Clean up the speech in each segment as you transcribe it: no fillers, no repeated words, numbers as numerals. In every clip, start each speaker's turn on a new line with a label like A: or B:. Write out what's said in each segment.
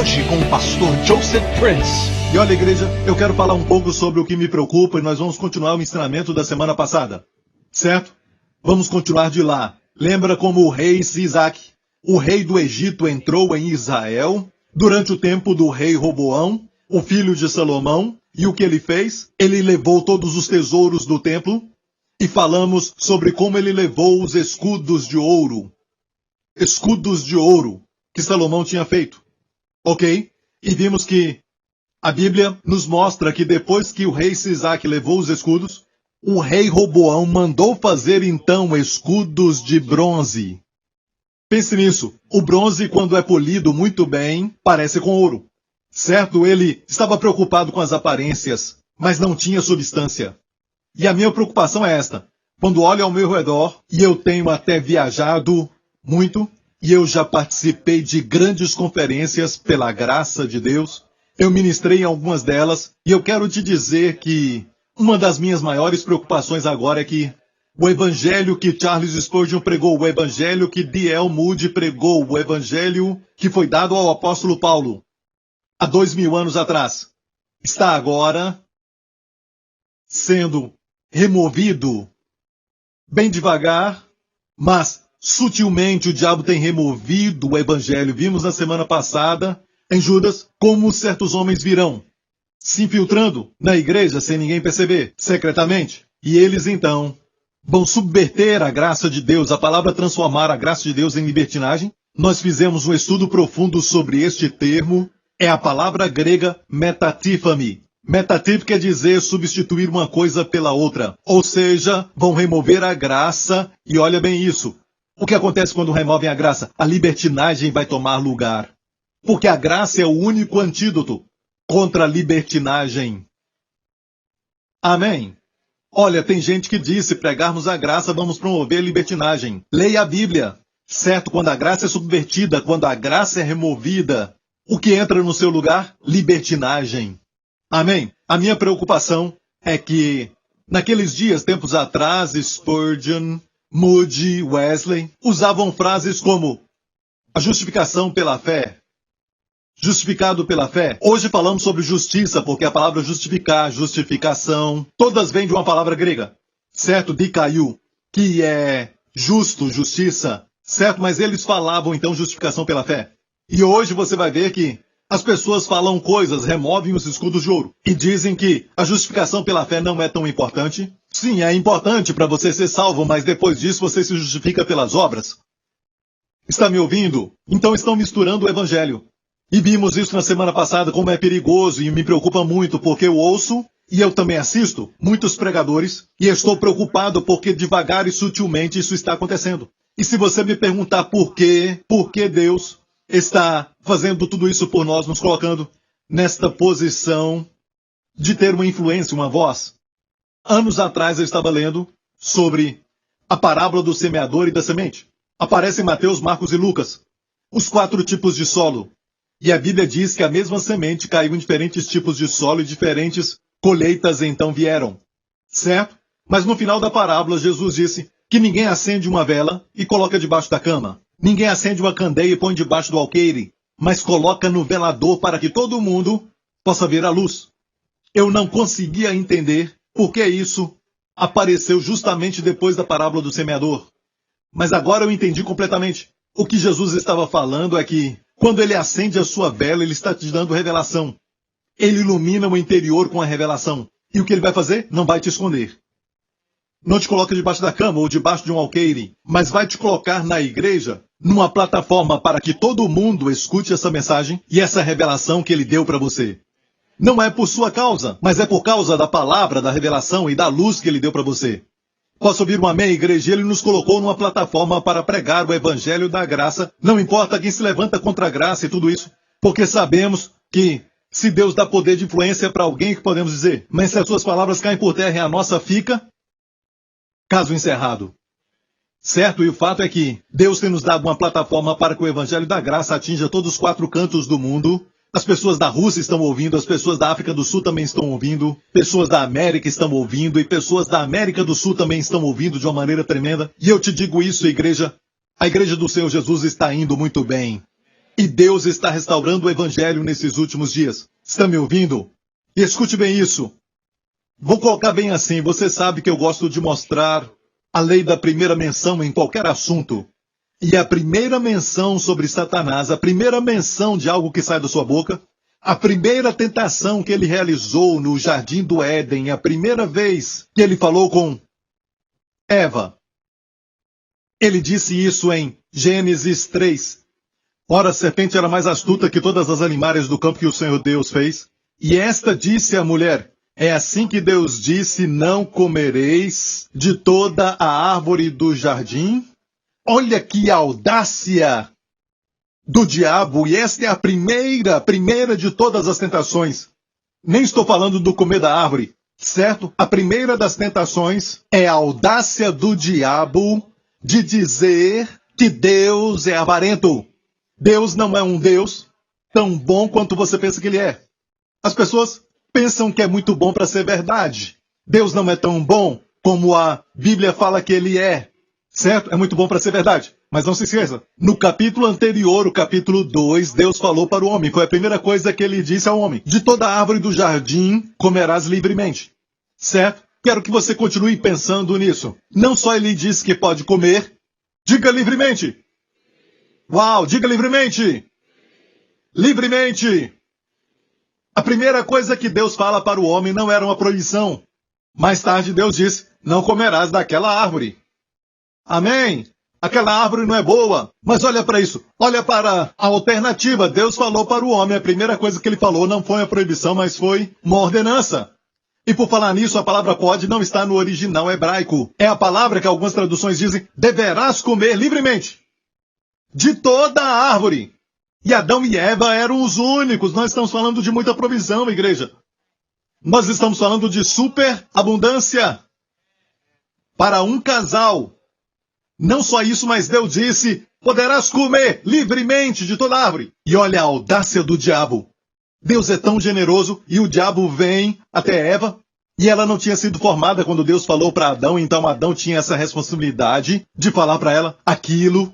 A: hoje com o pastor Joseph Prince.
B: E olha, igreja, eu quero falar um pouco sobre o que me preocupa e nós vamos continuar o ensinamento da semana passada. Certo? Vamos continuar de lá. Lembra como o rei Sisaque, o rei do Egito, entrou em Israel durante o tempo do rei Roboão, o filho de Salomão, e o que ele fez? Ele levou todos os tesouros do templo e falamos sobre como ele levou os escudos de ouro que Salomão tinha feito. Ok? E vimos que a Bíblia nos mostra que depois que o rei Sisaque levou os escudos, o rei Roboão mandou fazer então escudos de bronze. Pense nisso. O bronze, quando é polido muito bem, parece com ouro. Certo? Ele estava preocupado com as aparências, mas não tinha substância. E a minha preocupação é esta. Quando olho ao meu redor, e eu tenho até viajado muito, e eu já participei de grandes conferências pela graça de Deus, eu ministrei em algumas delas, e eu quero te dizer que uma das minhas maiores preocupações agora é que o evangelho que Charles Spurgeon pregou, o evangelho que D.L. Moody pregou, o evangelho que foi dado ao apóstolo Paulo há 2000 anos atrás, está agora sendo removido bem devagar, mas sutilmente o diabo tem removido o evangelho. Vimos na semana passada em Judas como certos homens virão se infiltrando na igreja sem ninguém perceber, secretamente. E eles então vão subverter a graça de Deus, a palavra transformar a graça de Deus em libertinagem. Nós fizemos um estudo profundo sobre este termo. É a palavra grega metatífame. Metatif quer dizer substituir uma coisa pela outra. Ou seja, vão remover a graça. E olha bem isso. O que acontece quando removem a graça? A libertinagem vai tomar lugar. Porque a graça é o único antídoto contra a libertinagem. Amém? Olha, tem gente que diz, se pregarmos a graça, vamos promover a libertinagem. Leia a Bíblia. Certo? Quando a graça é subvertida, quando a graça é removida, o que entra no seu lugar? Libertinagem. Amém? A minha preocupação é que, naqueles dias, tempos atrás, Spurgeon, Moody, Wesley, usavam frases como a justificação pela fé, justificado pela fé. Hoje falamos sobre justiça, porque a palavra justificar, justificação, todas vêm de uma palavra grega, certo? Dikaiou, que é justo, justiça, certo? Mas eles falavam então justificação pela fé. E hoje você vai ver que as pessoas falam coisas, removem os escudos de ouro e dizem que a justificação pela fé não é tão importante. Sim, é importante para você ser salvo, mas depois disso você se justifica pelas obras. Está me ouvindo? Então estão misturando o evangelho. E vimos isso na semana passada, como é perigoso e me preocupa muito, porque eu ouço e eu também assisto muitos pregadores e estou preocupado porque devagar e sutilmente isso está acontecendo. E se você me perguntar por que Deus está fazendo tudo isso por nós, nos colocando nesta posição de ter uma influência, uma voz. Anos atrás eu estava lendo sobre a parábola do semeador e da semente. Aparece em Mateus, Marcos e Lucas. Os 4 tipos de solo. E a Bíblia diz que a mesma semente caiu em diferentes tipos de solo e diferentes colheitas então vieram. Certo? Mas no final da parábola Jesus disse que ninguém acende uma vela e coloca debaixo da cama. Ninguém acende uma candeia e põe debaixo do alqueire, mas coloca no velador para que todo mundo possa ver a luz. Eu não conseguia entender por que isso apareceu justamente depois da parábola do semeador. Mas agora eu entendi completamente. O que Jesus estava falando é que, quando ele acende a sua vela, ele está te dando revelação. Ele ilumina o interior com a revelação. E o que ele vai fazer? Não vai te esconder. Não te coloca debaixo da cama ou debaixo de um alqueire, mas vai te colocar na igreja, numa plataforma para que todo mundo escute essa mensagem e essa revelação que ele deu para você. Não é por sua causa, mas é por causa da palavra, da revelação e da luz que ele deu para você. Posso ouvir um amém, igreja? Ele nos colocou numa plataforma para pregar o evangelho da graça. Não importa quem se levanta contra a graça e tudo isso, porque sabemos que se Deus dá poder de influência para alguém, que podemos dizer, mas se as suas palavras caem por terra e a nossa fica, caso encerrado. Certo? E o fato é que Deus tem nos dado uma plataforma para que o evangelho da graça atinja todos os 4 cantos do mundo. As pessoas da Rússia estão ouvindo, as pessoas da África do Sul também estão ouvindo, pessoas da América estão ouvindo e pessoas da América do Sul também estão ouvindo de uma maneira tremenda. E eu te digo isso, igreja, a igreja do Senhor Jesus está indo muito bem. E Deus está restaurando o evangelho nesses últimos dias. Está me ouvindo? E escute bem isso. Vou colocar bem assim, você sabe que eu gosto de mostrar a lei da primeira menção em qualquer assunto. E a primeira menção sobre Satanás, a primeira menção de algo que sai da sua boca, a primeira tentação que ele realizou no Jardim do Éden, a primeira vez que ele falou com Eva, ele disse isso em Gênesis 3. Ora, a serpente era mais astuta que todas as animais do campo que o Senhor Deus fez. E esta disse à mulher, é assim que Deus disse, não comereis de toda a árvore do jardim? Olha que audácia do diabo, e esta é a primeira de todas as tentações. Nem estou falando do comer da árvore, certo? A primeira das tentações é a audácia do diabo de dizer que Deus é avarento. Deus não é um Deus tão bom quanto você pensa que ele é. As pessoas pensam que é muito bom para ser verdade. Deus não é tão bom como a Bíblia fala que ele é. Certo? É muito bom para ser verdade. Mas não se esqueça. No capítulo anterior, o capítulo 2, Deus falou para o homem. Foi a primeira coisa que ele disse ao homem. De toda árvore do jardim comerás livremente. Certo? Quero que você continue pensando nisso. Não só ele diz que pode comer. Diga livremente. Uau, diga livremente. Livremente. A primeira coisa que Deus fala para o homem não era uma proibição. Mais tarde Deus disse, não comerás daquela árvore. Amém? Aquela árvore não é boa. Mas olha para isso. Olha para a alternativa. Deus falou para o homem. A primeira coisa que ele falou não foi uma proibição, mas foi uma ordenança. E por falar nisso, a palavra pode não está no original hebraico. É a palavra que algumas traduções dizem, deverás comer livremente. De toda a árvore. E Adão e Eva eram os únicos. Nós estamos falando de muita provisão, igreja. Nós estamos falando de superabundância. Para um casal. Não só isso, mas Deus disse, poderás comer livremente de toda árvore. E olha a audácia do diabo. Deus é tão generoso e o diabo vem até Eva. E ela não tinha sido formada quando Deus falou para Adão, então Adão tinha essa responsabilidade de falar para ela aquilo.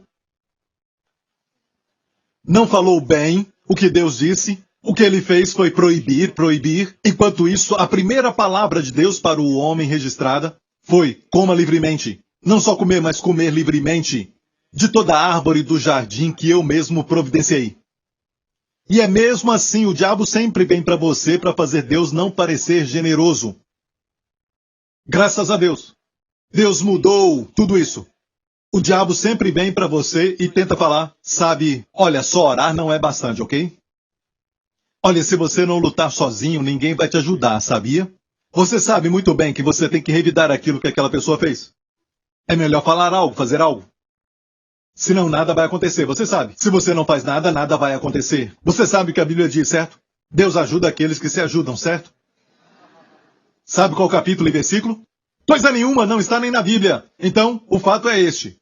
B: Não falou bem o que Deus disse. O que ele fez foi proibir. Enquanto isso, a primeira palavra de Deus para o homem registrada foi, coma livremente. Não só comer, mas comer livremente de toda a árvore do jardim que eu mesmo providenciei. E é mesmo assim, o diabo sempre vem para você para fazer Deus não parecer generoso. Graças a Deus. Deus mudou tudo isso. O diabo sempre vem para você e tenta falar, sabe, olha, só orar não é bastante, ok? Olha, se você não lutar sozinho, ninguém vai te ajudar, sabia? Você sabe muito bem que você tem que revidar aquilo que aquela pessoa fez. É melhor falar algo, fazer algo. Senão nada vai acontecer, você sabe. Se você não faz nada, nada vai acontecer. Você sabe o que a Bíblia diz, certo? Deus ajuda aqueles que se ajudam, certo? Sabe qual capítulo e versículo? Coisa nenhuma, não está nem na Bíblia. Então, o fato é este.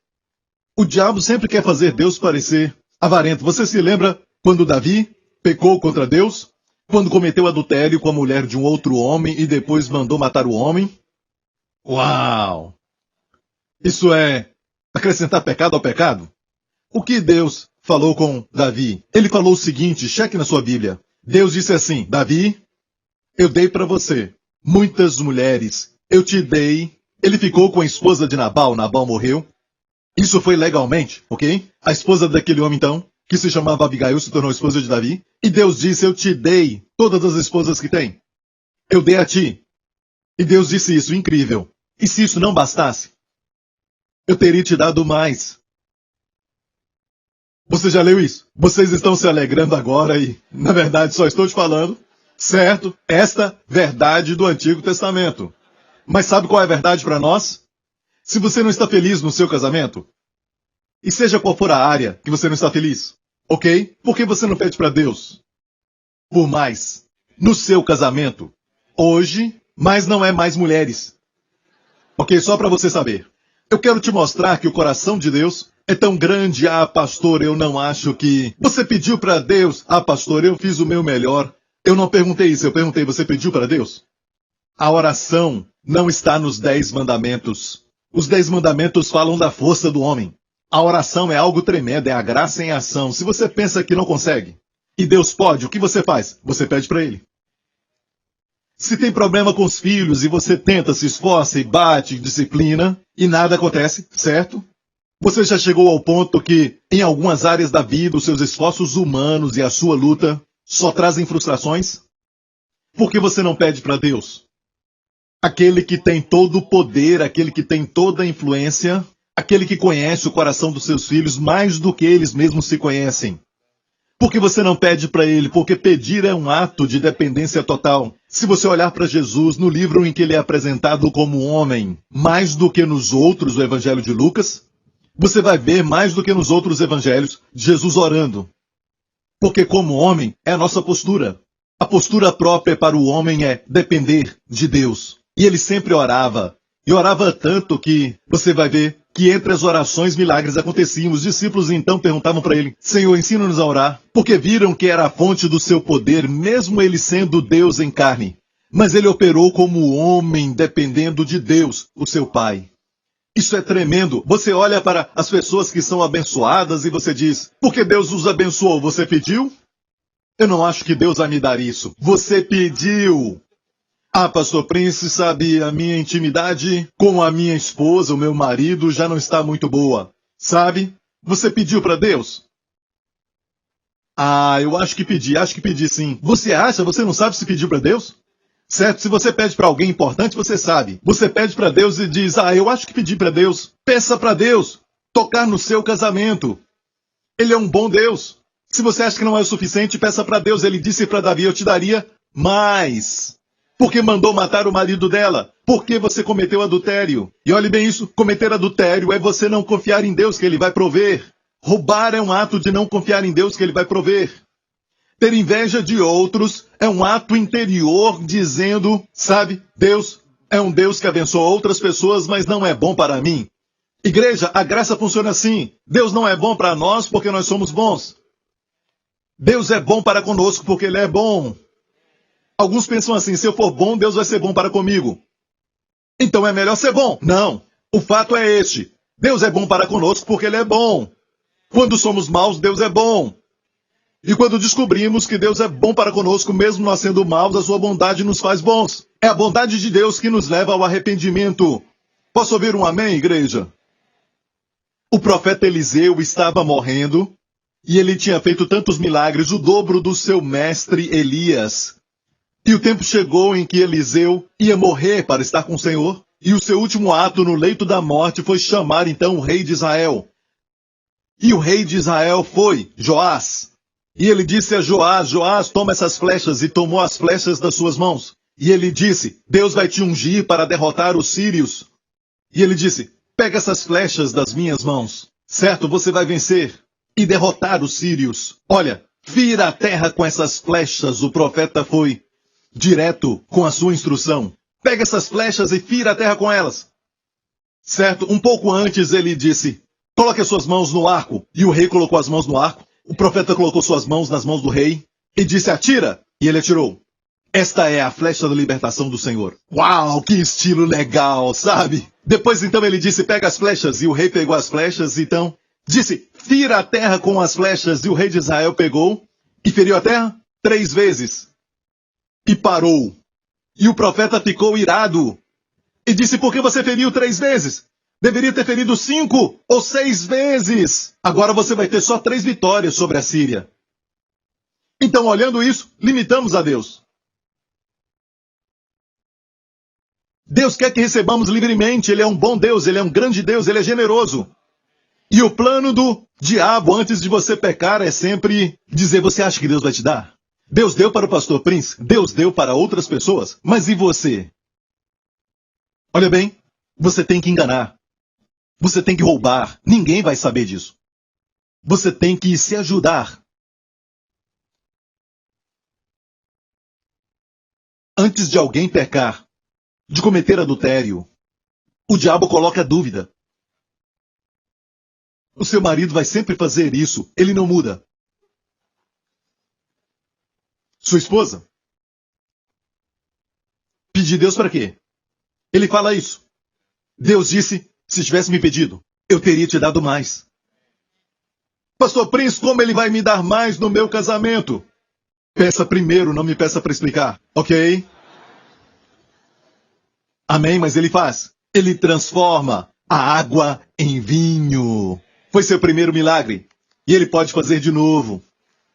B: O diabo sempre quer fazer Deus parecer avarento. Você se lembra quando Davi pecou contra Deus? Quando cometeu adultério com a mulher de um outro homem e depois mandou matar o homem? Uau! Isso é acrescentar pecado ao pecado? O que Deus falou com Davi? Ele falou o seguinte, cheque na sua Bíblia. Deus disse assim, Davi, eu dei para você muitas mulheres. Eu te dei. Ele ficou com a esposa de Nabal. Nabal morreu. Isso foi legalmente, ok? A esposa daquele homem, então, que se chamava Abigail, se tornou esposa de Davi. E Deus disse, eu te dei todas as esposas que tem. Eu dei a ti. E Deus disse isso, incrível. E se isso não bastasse? Eu teria te dado mais. Você já leu isso? Vocês estão se alegrando agora e, na verdade, só estou te falando, certo? Esta verdade do Antigo Testamento. Mas sabe qual é a verdade para nós? Se você não está feliz no seu casamento, e seja qual for a área que você não está feliz, ok? Por que você não pede para Deus por mais no seu casamento? Hoje, mas não é mais mulheres. Ok? Só para você saber. Eu quero te mostrar que o coração de Deus é tão grande. Ah, pastor, eu não acho que... Você pediu para Deus? Ah, pastor, eu fiz o meu melhor. Eu não perguntei isso, eu perguntei, você pediu para Deus? A oração não está nos 10 mandamentos. Os 10 mandamentos falam da força do homem. A oração é algo tremendo, é a graça em ação. Se você pensa que não consegue, e Deus pode, o que você faz? Você pede para Ele. Se tem problema com os filhos e você tenta, se esforça e bate, disciplina, e nada acontece, certo? Você já chegou ao ponto que, em algumas áreas da vida, os seus esforços humanos e a sua luta só trazem frustrações? Por que você não pede para Deus? Aquele que tem todo o poder, aquele que tem toda a influência, aquele que conhece o coração dos seus filhos mais do que eles mesmos se conhecem. Por que você não pede para Ele? Porque pedir é um ato de dependência total. Se você olhar para Jesus no livro em que ele é apresentado como homem, mais do que nos outros, o Evangelho de Lucas, você vai ver mais do que nos outros evangelhos, Jesus orando. Porque como homem, é a nossa postura. A postura própria para o homem é depender de Deus. E ele sempre orava. E orava tanto que você vai ver que entre as orações milagres aconteciam. Os discípulos então perguntavam para ele: Senhor, ensina-nos a orar, porque viram que era a fonte do seu poder, mesmo ele sendo Deus em carne. Mas ele operou como homem, dependendo de Deus, o seu Pai. Isso é tremendo. Você olha para as pessoas que são abençoadas e você diz: porque Deus os abençoou, você pediu? Eu não acho que Deus vai me dar isso. Você pediu. Ah, Pastor Prince, sabe, a minha intimidade com a minha esposa, o meu marido, já não está muito boa. Sabe? Você pediu para Deus? Ah, eu acho que pedi sim. Você acha? Você não sabe se pediu para Deus? Certo? Se você pede para alguém importante, você sabe. Você pede para Deus e diz: ah, eu acho que pedi para Deus. Peça para Deus tocar no seu casamento. Ele é um bom Deus. Se você acha que não é o suficiente, peça para Deus. Ele disse para Davi: eu te daria mais. Porque mandou matar o marido dela. Porque você cometeu adultério. E olhe bem isso, cometer adultério é você não confiar em Deus que Ele vai prover. Roubar é um ato de não confiar em Deus que Ele vai prover. Ter inveja de outros é um ato interior dizendo, sabe, Deus é um Deus que abençoa outras pessoas, mas não é bom para mim. Igreja, a graça funciona assim. Deus não é bom para nós porque nós somos bons. Deus é bom para conosco porque Ele é bom. Alguns pensam assim: se eu for bom, Deus vai ser bom para comigo. Então é melhor ser bom. Não. O fato é este: Deus é bom para conosco porque Ele é bom. Quando somos maus, Deus é bom. E quando descobrimos que Deus é bom para conosco, mesmo nós sendo maus, a sua bondade nos faz bons. É a bondade de Deus que nos leva ao arrependimento. Posso ouvir um amém, igreja? O profeta Eliseu estava morrendo e ele tinha feito tantos milagres, o dobro do seu mestre Elias. E o tempo chegou em que Eliseu ia morrer para estar com o Senhor, e o seu último ato no leito da morte foi chamar então o rei de Israel. E o rei de Israel foi Joás. E ele disse a Joás: Joás, toma essas flechas, e tomou as flechas das suas mãos. E ele disse: Deus vai te ungir para derrotar os sírios. E ele disse: pega essas flechas das minhas mãos. Certo, você vai vencer e derrotar os sírios. Olha, fira a terra com essas flechas. O profeta foi direto com a sua instrução. Pega essas flechas e fira a terra com elas. Certo? Um pouco antes ele disse: coloque as suas mãos no arco. E o rei colocou as mãos no arco. O profeta colocou suas mãos nas mãos do rei e disse: atira. E ele atirou. Esta é a flecha da libertação do Senhor. Uau, que estilo legal, sabe? Depois então ele disse: pega as flechas. E o rei pegou as flechas, então disse: fira a terra com as flechas. E o rei de Israel pegou e feriu a terra 3 vezes. E parou. E o profeta ficou irado. E disse: por que você feriu 3 vezes? Deveria ter ferido 5 ou 6 vezes. Agora você vai ter só 3 vitórias sobre a Síria. Então, olhando isso, limitamos a Deus. Deus quer que recebamos livremente. Ele é um bom Deus, Ele é um grande Deus, Ele é generoso. E o plano do diabo antes de você pecar é sempre dizer: você acha que Deus vai te dar? Deus deu para o pastor Prince, Deus deu para outras pessoas, mas e você? Olha bem, você tem que enganar. Você tem que roubar. Ninguém vai saber disso. Você tem que se ajudar. Antes de alguém pecar, de cometer adultério, o diabo coloca dúvida. O seu marido vai sempre fazer isso. Ele não muda. Sua esposa? Pedir Deus para quê? Ele fala isso. Deus disse: se tivesse me pedido, eu teria te dado mais. Pastor Prince, como ele vai me dar mais no meu casamento? Peça primeiro, não me peça para explicar, ok? Amém, mas ele faz. Ele transforma a água em vinho. Foi seu primeiro milagre. E ele pode fazer de novo.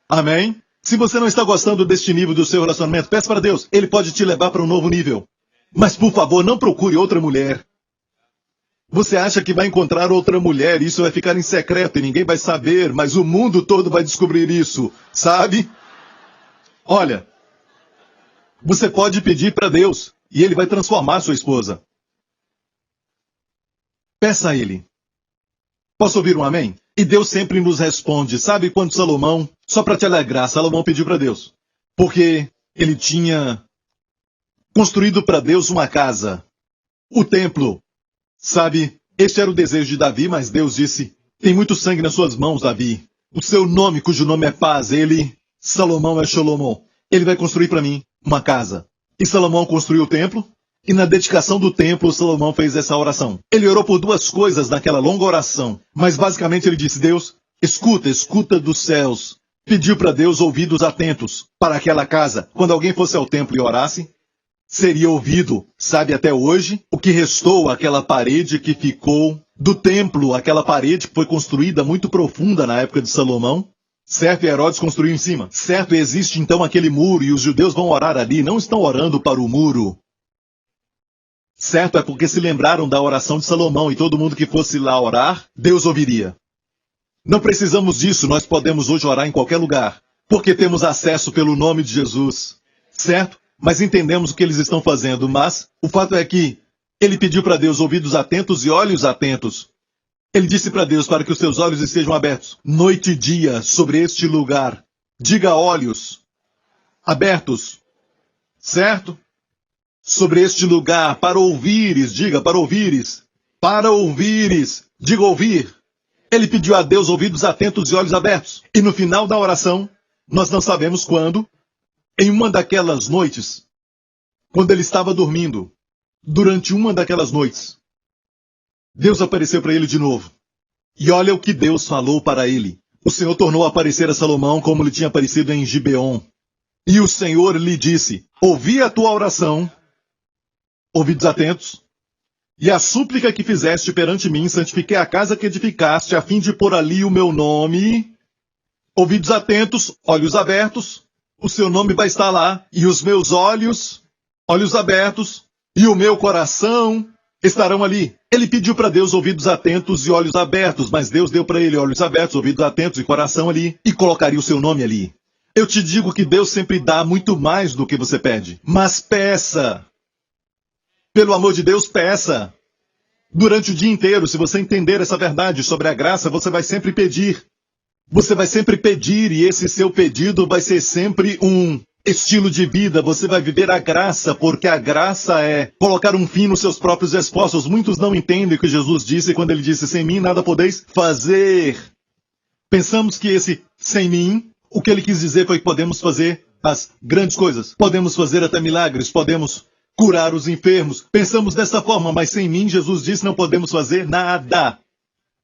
B: Amém? Se você não está gostando deste nível do seu relacionamento, peça para Deus. Ele pode te levar para um novo nível. Mas, por favor, não procure outra mulher. Você acha que vai encontrar outra mulher e isso vai ficar em secreto e ninguém vai saber, mas o mundo todo vai descobrir isso, sabe? Olha, você pode pedir para Deus e Ele vai transformar sua esposa. Peça a Ele. Posso ouvir um amém? E Deus sempre nos responde. Sabe quando Salomão, só para te alegrar, Salomão pediu para Deus. Porque ele tinha construído para Deus uma casa. O templo. Sabe, este era o desejo de Davi, mas Deus disse, tem muito sangue nas suas mãos, Davi. O seu nome, cujo nome é paz, Salomão é Sholomon. Ele vai construir para mim uma casa. E Salomão construiu o templo. E na dedicação do templo, Salomão fez essa oração. Ele orou por duas coisas naquela longa oração. Mas basicamente ele disse, Deus, escuta dos céus. Pediu para Deus ouvidos atentos para aquela casa. Quando alguém fosse ao templo e orasse, seria ouvido. Sabe até hoje, o que restou, aquela parede que ficou do templo, aquela parede que foi construída muito profunda na época de Salomão. Certo, e Herodes construiu em cima. Certo, existe então aquele muro e os judeus vão orar ali. Não estão orando para o muro. Certo, é porque se lembraram da oração de Salomão e todo mundo que fosse lá orar, Deus ouviria. Não precisamos disso, nós podemos hoje orar em qualquer lugar, porque temos acesso pelo nome de Jesus. Certo? Mas entendemos o que eles estão fazendo, mas o fato é que ele pediu para Deus ouvidos atentos e olhos atentos. Ele disse para Deus para que os seus olhos estejam abertos, noite e dia, sobre este lugar. Diga olhos abertos. Certo? Sobre este lugar, para ouvires, diga, para ouvires, diga ouvir. Ele pediu a Deus ouvidos atentos e olhos abertos. E no final da oração, nós não sabemos quando, em uma daquelas noites, quando ele estava dormindo, durante uma daquelas noites, Deus apareceu para ele de novo. E olha o que Deus falou para ele. O Senhor tornou a aparecer a Salomão como lhe tinha aparecido em Gibeon. E o Senhor lhe disse, ouvi a tua oração, ouvidos atentos, e a súplica que fizeste perante mim, santifiquei a casa que edificaste, a fim de pôr ali o meu nome. Ouvidos atentos, olhos abertos, o seu nome vai estar lá, e os meus olhos abertos, e o meu coração estarão ali. Ele pediu para Deus ouvidos atentos e olhos abertos, mas Deus deu para ele olhos abertos, ouvidos atentos e coração ali, e colocaria o seu nome ali. Eu te digo que Deus sempre dá muito mais do que você pede, mas peça. Pelo amor de Deus, peça. Durante o dia inteiro, se você entender essa verdade sobre a graça, você vai sempre pedir. Você vai sempre pedir e esse seu pedido vai ser sempre um estilo de vida. Você vai viver a graça, porque a graça é colocar um fim nos seus próprios esforços. Muitos não entendem o que Jesus disse quando ele disse, sem mim nada podeis fazer. Pensamos que esse sem mim, o que ele quis dizer foi que podemos fazer as grandes coisas. Podemos fazer até milagres, podemos curar os enfermos. Pensamos dessa forma, mas sem mim, Jesus disse, não podemos fazer nada.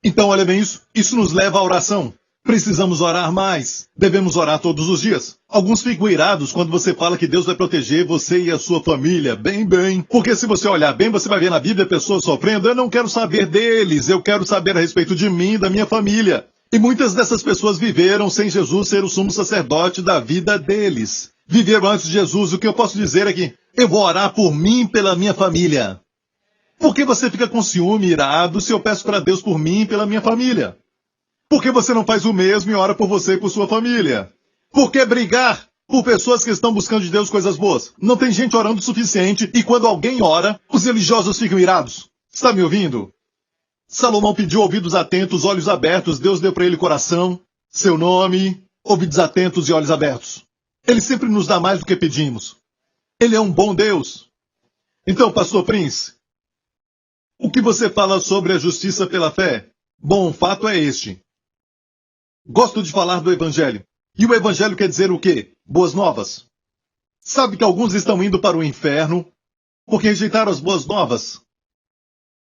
B: Então, olha bem isso. Isso nos leva à oração. Precisamos orar mais. Devemos orar todos os dias. Alguns ficam irados quando você fala que Deus vai proteger você e a sua família. Bem. Porque se você olhar bem, você vai ver na Bíblia pessoas sofrendo. Eu não quero saber deles. Eu quero saber a respeito de mim e da minha família. E muitas dessas pessoas viveram sem Jesus ser o sumo sacerdote da vida deles. Viveram antes de Jesus. O que eu posso dizer é que eu vou orar por mim e pela minha família. Por que você fica com ciúme, irado, se eu peço para Deus por mim e pela minha família? Por que você não faz o mesmo e ora por você e por sua família? Por que brigar por pessoas que estão buscando de Deus coisas boas? Não tem gente orando o suficiente e quando alguém ora, os religiosos ficam irados. Está me ouvindo? Salomão pediu ouvidos atentos, olhos abertos. Deus deu para ele coração, seu nome, ouvidos atentos e olhos abertos. Ele sempre nos dá mais do que pedimos. Ele é um bom Deus. Então, Pastor Prince, o que você fala sobre a justiça pela fé? Bom, o fato é este. Gosto de falar do Evangelho. E o Evangelho quer dizer o quê? Boas novas. Sabe que alguns estão indo para o inferno porque rejeitaram as boas novas?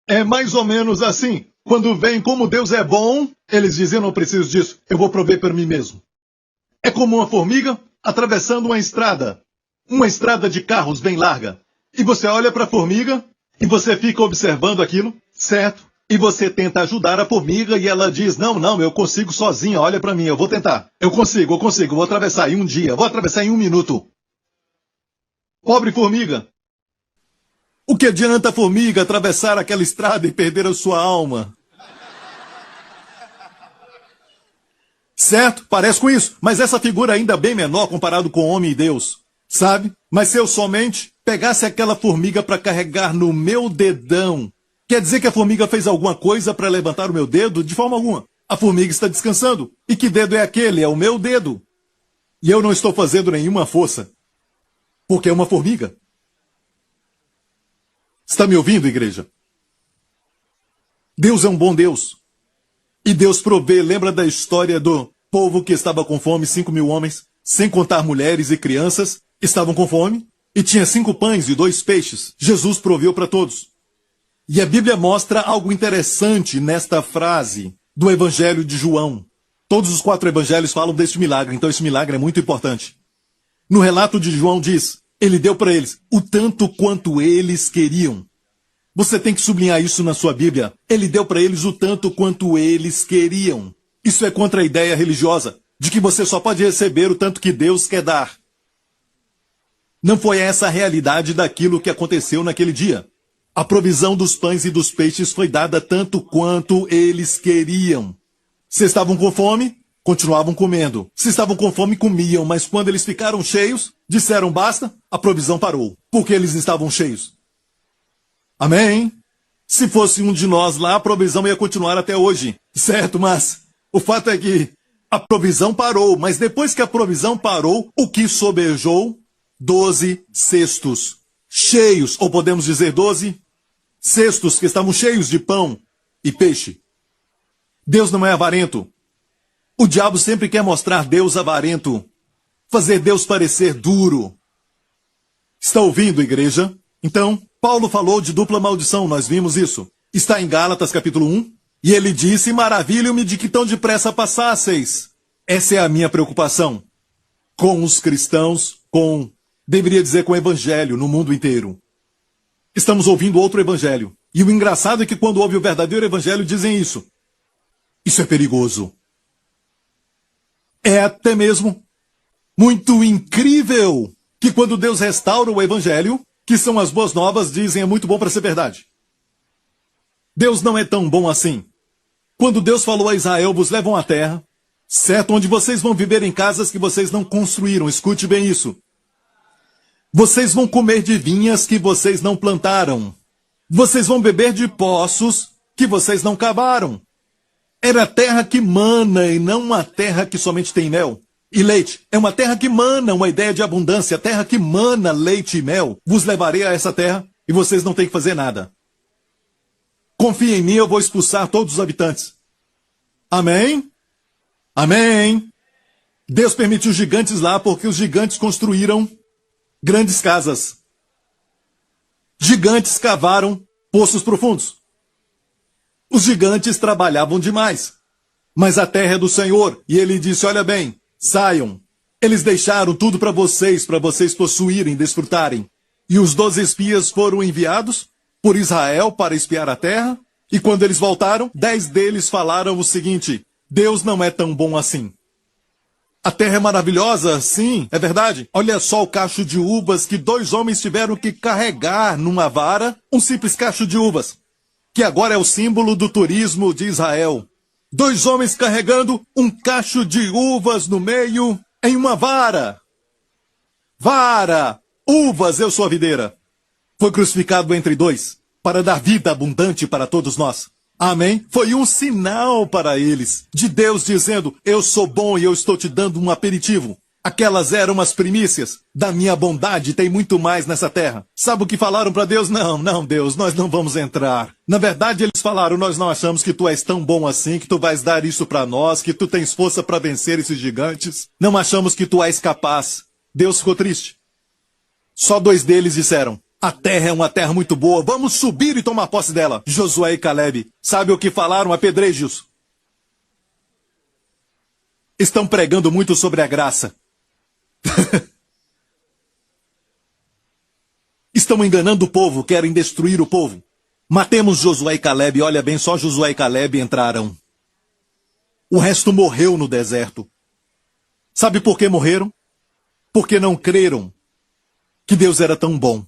B: É mais ou menos assim. Quando veem como Deus é bom, eles dizem, eu não preciso disso, eu vou prover para mim mesmo. É como uma formiga atravessando uma estrada de carros bem larga. E você olha para a formiga e você fica observando aquilo, certo? E você tenta ajudar a formiga e ela diz, não, eu consigo sozinha, olha para mim, eu vou tentar. Eu consigo, vou atravessar em um dia, vou atravessar em 1 minuto. Pobre formiga. O que adianta a formiga atravessar aquela estrada e perder a sua alma? Certo? Parece com isso. Mas essa figura ainda é bem menor comparado com o homem e Deus. Sabe? Mas se eu somente pegasse aquela formiga para carregar no meu dedão, quer dizer que a formiga fez alguma coisa para levantar o meu dedo? De forma alguma. A formiga está descansando. E que dedo é aquele? É o meu dedo. E eu não estou fazendo nenhuma força. Porque é uma formiga. Está me ouvindo, igreja? Deus é um bom Deus. E Deus provê, lembra da história do povo que estava com fome, 5.000 homens, sem contar mulheres e crianças, estavam com fome, e tinha 5 pães e 2 peixes. Jesus proveu para todos. E a Bíblia mostra algo interessante nesta frase do Evangelho de João. Todos os 4 evangelhos falam deste milagre, então esse milagre é muito importante. No relato de João diz, ele deu para eles o tanto quanto eles queriam. Você tem que sublinhar isso na sua Bíblia. Ele deu para eles o tanto quanto eles queriam. Isso é contra a ideia religiosa de que você só pode receber o tanto que Deus quer dar. Não foi essa a realidade daquilo que aconteceu naquele dia. A provisão dos pães e dos peixes foi dada tanto quanto eles queriam. Se estavam com fome, continuavam comendo. Se estavam com fome, comiam, mas quando eles ficaram cheios, disseram basta, a provisão parou, porque eles estavam cheios. Amém? Se fosse um de nós lá, a provisão ia continuar até hoje. Certo, mas o fato é que a provisão parou. Mas depois que a provisão parou, o que sobejou? 12 cestos cheios, ou podemos dizer 12 cestos que estavam cheios de pão e peixe. Deus não é avarento. O diabo sempre quer mostrar Deus avarento. Fazer Deus parecer duro. Está ouvindo, igreja? Então, Paulo falou de dupla maldição, nós vimos isso. Está em Gálatas capítulo 1, e ele disse, maravilho-me de que tão depressa passasseis. Essa é a minha preocupação. Com os cristãos, deveria dizer com o evangelho no mundo inteiro. Estamos ouvindo outro evangelho. E o engraçado é que quando ouve o verdadeiro evangelho dizem isso. Isso é perigoso. É até mesmo muito incrível que quando Deus restaura o evangelho, que são as boas novas, dizem é muito bom para ser verdade. Deus não é tão bom assim. Quando Deus falou a Israel, vos levam à terra, certo? Onde vocês vão viver em casas que vocês não construíram. Escute bem isso. Vocês vão comer de vinhas que vocês não plantaram. Vocês vão beber de poços que vocês não cavaram. Era a terra que mana e não uma terra que somente tem mel e leite. É uma terra que mana uma ideia de abundância, terra que mana leite e mel. Vos levarei a essa terra e vocês não têm que fazer nada. Confie em mim, eu vou expulsar todos os habitantes. Amém? Amém? Deus permitiu gigantes lá porque os gigantes construíram grandes casas. Gigantes cavaram poços profundos. Os gigantes trabalhavam demais. Mas a terra é do Senhor. E ele disse, olha bem, saiam. Eles deixaram tudo para vocês possuírem, desfrutarem. E os 12 espias foram enviados por Israel para espiar a terra. E quando eles voltaram, 10 deles falaram o seguinte, Deus não é tão bom assim. A terra é maravilhosa, sim, é verdade. Olha só o cacho de uvas que 2 homens tiveram que carregar numa vara, um simples cacho de uvas, que agora é o símbolo do turismo de Israel. 2 homens carregando um cacho de uvas no meio em uma vara. Vara, uvas, eu sou a videira. Foi crucificado entre 2 para dar vida abundante para todos nós. Amém? Foi um sinal para eles, de Deus dizendo, eu sou bom e eu estou te dando um aperitivo. Aquelas eram as primícias da minha bondade, tem muito mais nessa terra. Sabe o que falaram para Deus? Não, Deus, nós não vamos entrar. Na verdade, eles falaram, nós não achamos que tu és tão bom assim, que tu vais dar isso para nós, que tu tens força para vencer esses gigantes. Não achamos que tu és capaz. Deus ficou triste. Só 2 deles disseram, A terra é uma terra muito boa, vamos subir e tomar posse dela. Josué e Caleb, sabe o que falaram, apedrejos? Estão pregando muito sobre a graça. Estão enganando o povo, querem destruir o povo. Matemos Josué e Caleb, olha bem, só Josué e Caleb entraram. O resto morreu no deserto. Sabe por que morreram? Porque não creram que Deus era tão bom.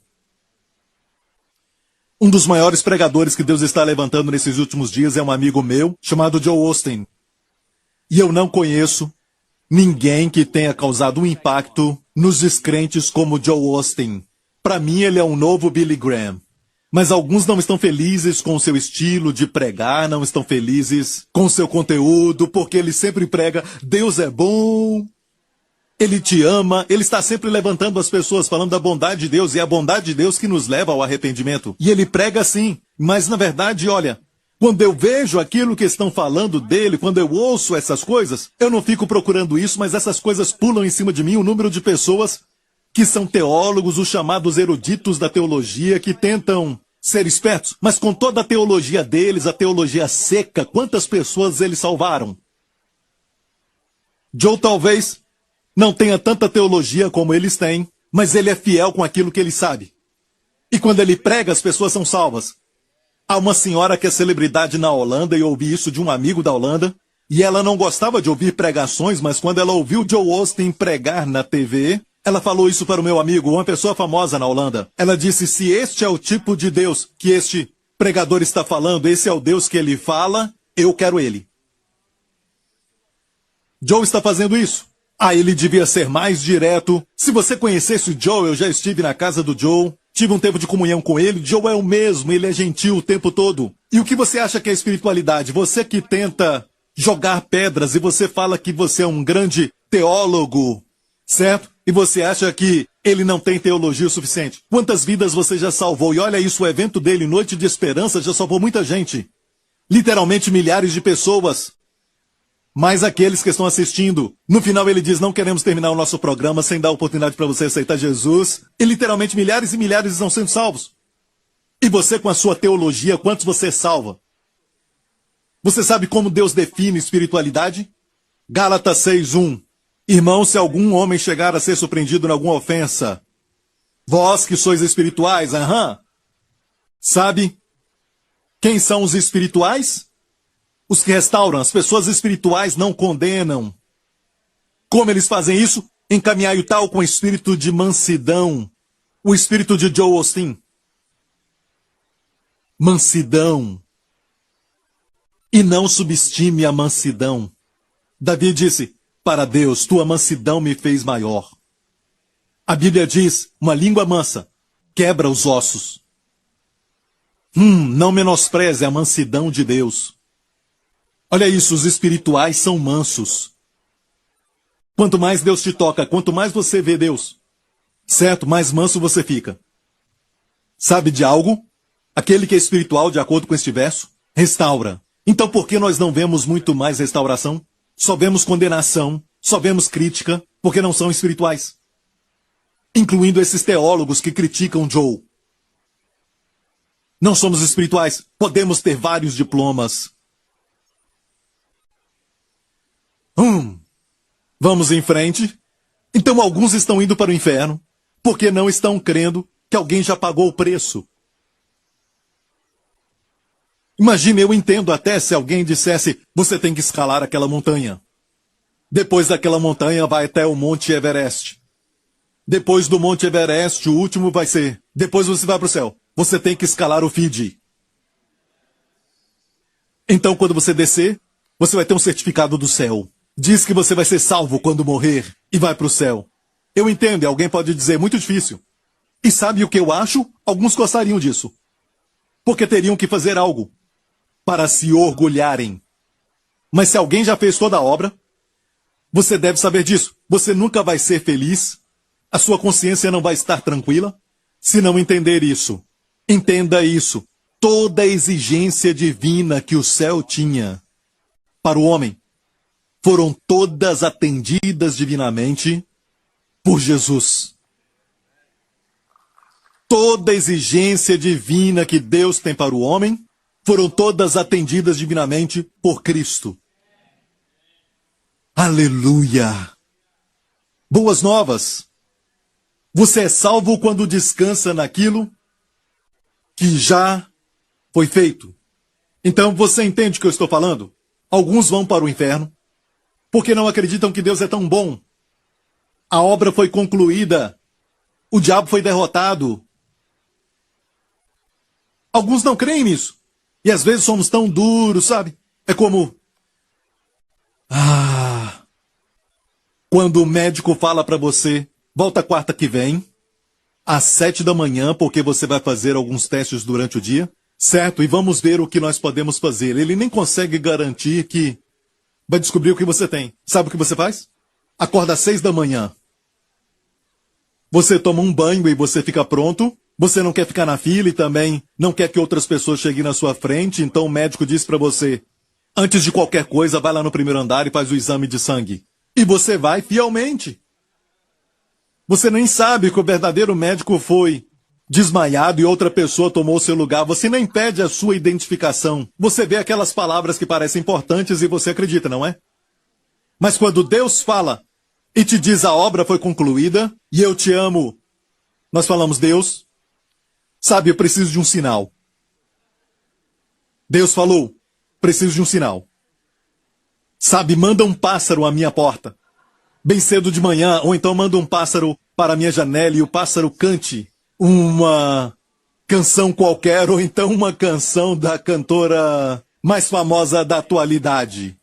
B: Um dos maiores pregadores que Deus está levantando nesses últimos dias é um amigo meu, chamado Joel Osteen. E eu não conheço ninguém que tenha causado um impacto nos descrentes como Joel Osteen. Para mim, ele é um novo Billy Graham. Mas alguns não estão felizes com o seu estilo de pregar, não estão felizes com o seu conteúdo, porque ele sempre prega, Deus é bom, Ele te ama, Ele está sempre levantando as pessoas, falando da bondade de Deus, e é a bondade de Deus que nos leva ao arrependimento. E ele prega assim, mas na verdade, olha, quando eu vejo aquilo que estão falando dele, quando eu ouço essas coisas, eu não fico procurando isso, mas essas coisas pulam em cima de mim, o número de pessoas que são teólogos, os chamados eruditos da teologia, que tentam ser espertos, mas com toda a teologia deles, a teologia seca, quantas pessoas eles salvaram? Joe talvez não tenha tanta teologia como eles têm, mas ele é fiel com aquilo que ele sabe. E quando ele prega, as pessoas são salvas. Há uma senhora que é celebridade na Holanda, e eu ouvi isso de um amigo da Holanda, e ela não gostava de ouvir pregações, mas quando ela ouviu Joel Osteen pregar na TV, ela falou isso para o meu amigo, uma pessoa famosa na Holanda. Ela disse, se este é o tipo de Deus que este pregador está falando, esse é o Deus que ele fala, eu quero ele. Joe está fazendo isso. Ah, ele devia ser mais direto. Se você conhecesse o Joe, eu já estive na casa do Joe, tive um tempo de comunhão com ele. Joe é o mesmo, ele é gentil o tempo todo. E o que você acha que é espiritualidade? Você que tenta jogar pedras e você fala que você é um grande teólogo, certo? E você acha que ele não tem teologia o suficiente. Quantas vidas você já salvou? E olha isso, o evento dele, Noite de Esperança, já salvou muita gente. Literalmente milhares de pessoas. Mas aqueles que estão assistindo, no final ele diz, não queremos terminar o nosso programa sem dar oportunidade para você aceitar Jesus. E literalmente milhares e milhares estão sendo salvos. E você com a sua teologia, quantos você salva? Você sabe como Deus define espiritualidade? Gálatas 6:1. Irmãos, se algum homem chegar a ser surpreendido em alguma ofensa, vós que sois espirituais, sabe quem são os espirituais? Os que restauram, as pessoas espirituais não condenam. Como eles fazem isso? Encaminhai o tal com espírito de mansidão. O espírito de Joel Osteen. Mansidão. E não subestime a mansidão. Davi disse, para Deus, tua mansidão me fez maior. A Bíblia diz, uma língua mansa quebra os ossos. Não menospreze a mansidão de Deus. Olha isso, os espirituais são mansos. Quanto mais Deus te toca, quanto mais você vê Deus, certo? Mais manso você fica. Sabe de algo? Aquele que é espiritual, de acordo com este verso, restaura. Então por que nós não vemos muito mais restauração? Só vemos condenação, só vemos crítica, porque não são espirituais. Incluindo esses teólogos que criticam Joe. Não somos espirituais, podemos ter vários diplomas. Vamos em frente. Então alguns estão indo para o inferno, porque não estão crendo que alguém já pagou o preço. Imagine, eu entendo até se alguém dissesse, você tem que escalar aquela montanha. Depois daquela montanha vai até o Monte Everest. Depois do Monte Everest, o último vai ser, depois você vai para o céu. Você tem que escalar o Fiji. Então quando você descer, você vai ter um certificado do céu. Diz que você vai ser salvo quando morrer e vai para o céu. Eu entendo, e alguém pode dizer, muito difícil. E sabe o que eu acho? Alguns gostariam disso. Porque teriam que fazer algo para se orgulharem. Mas se alguém já fez toda a obra, você deve saber disso. Você nunca vai ser feliz, a sua consciência não vai estar tranquila, se não entender isso. Entenda isso. Toda a exigência divina que o céu tinha para o homem foram todas atendidas divinamente por Jesus. Toda exigência divina que Deus tem para o homem foram todas atendidas divinamente por Cristo. Aleluia! Boas novas! Você é salvo quando descansa naquilo que já foi feito. Então você entende o que eu estou falando? Alguns vão para o inferno porque não acreditam que Deus é tão bom. A obra foi concluída. O diabo foi derrotado. Alguns não creem nisso. E às vezes somos tão duros, sabe? É como... quando o médico fala para você, volta quarta que vem, às 7 da manhã, porque você vai fazer alguns testes durante o dia. Certo, e vamos ver o que nós podemos fazer. Ele nem consegue garantir que vai descobrir o que você tem. Sabe o que você faz? Acorda às 6 da manhã. Você toma um banho e você fica pronto. Você não quer ficar na fila e também não quer que outras pessoas cheguem na sua frente. Então o médico diz para você, antes de qualquer coisa, vai lá no primeiro andar e faz o exame de sangue. E você vai fielmente. Você nem sabe que o verdadeiro médico foi desmaiado e outra pessoa tomou seu lugar. Você nem pede a sua identificação. Você vê aquelas palavras que parecem importantes e você acredita, não é? Mas quando Deus fala e te diz a obra foi concluída e eu te amo, nós falamos, Deus, sabe, eu preciso de um sinal. Deus falou, preciso de um sinal. Sabe, manda um pássaro à minha porta, bem cedo de manhã, ou então manda um pássaro para a minha janela e o pássaro cante uma canção qualquer, ou então uma canção da cantora mais famosa da atualidade.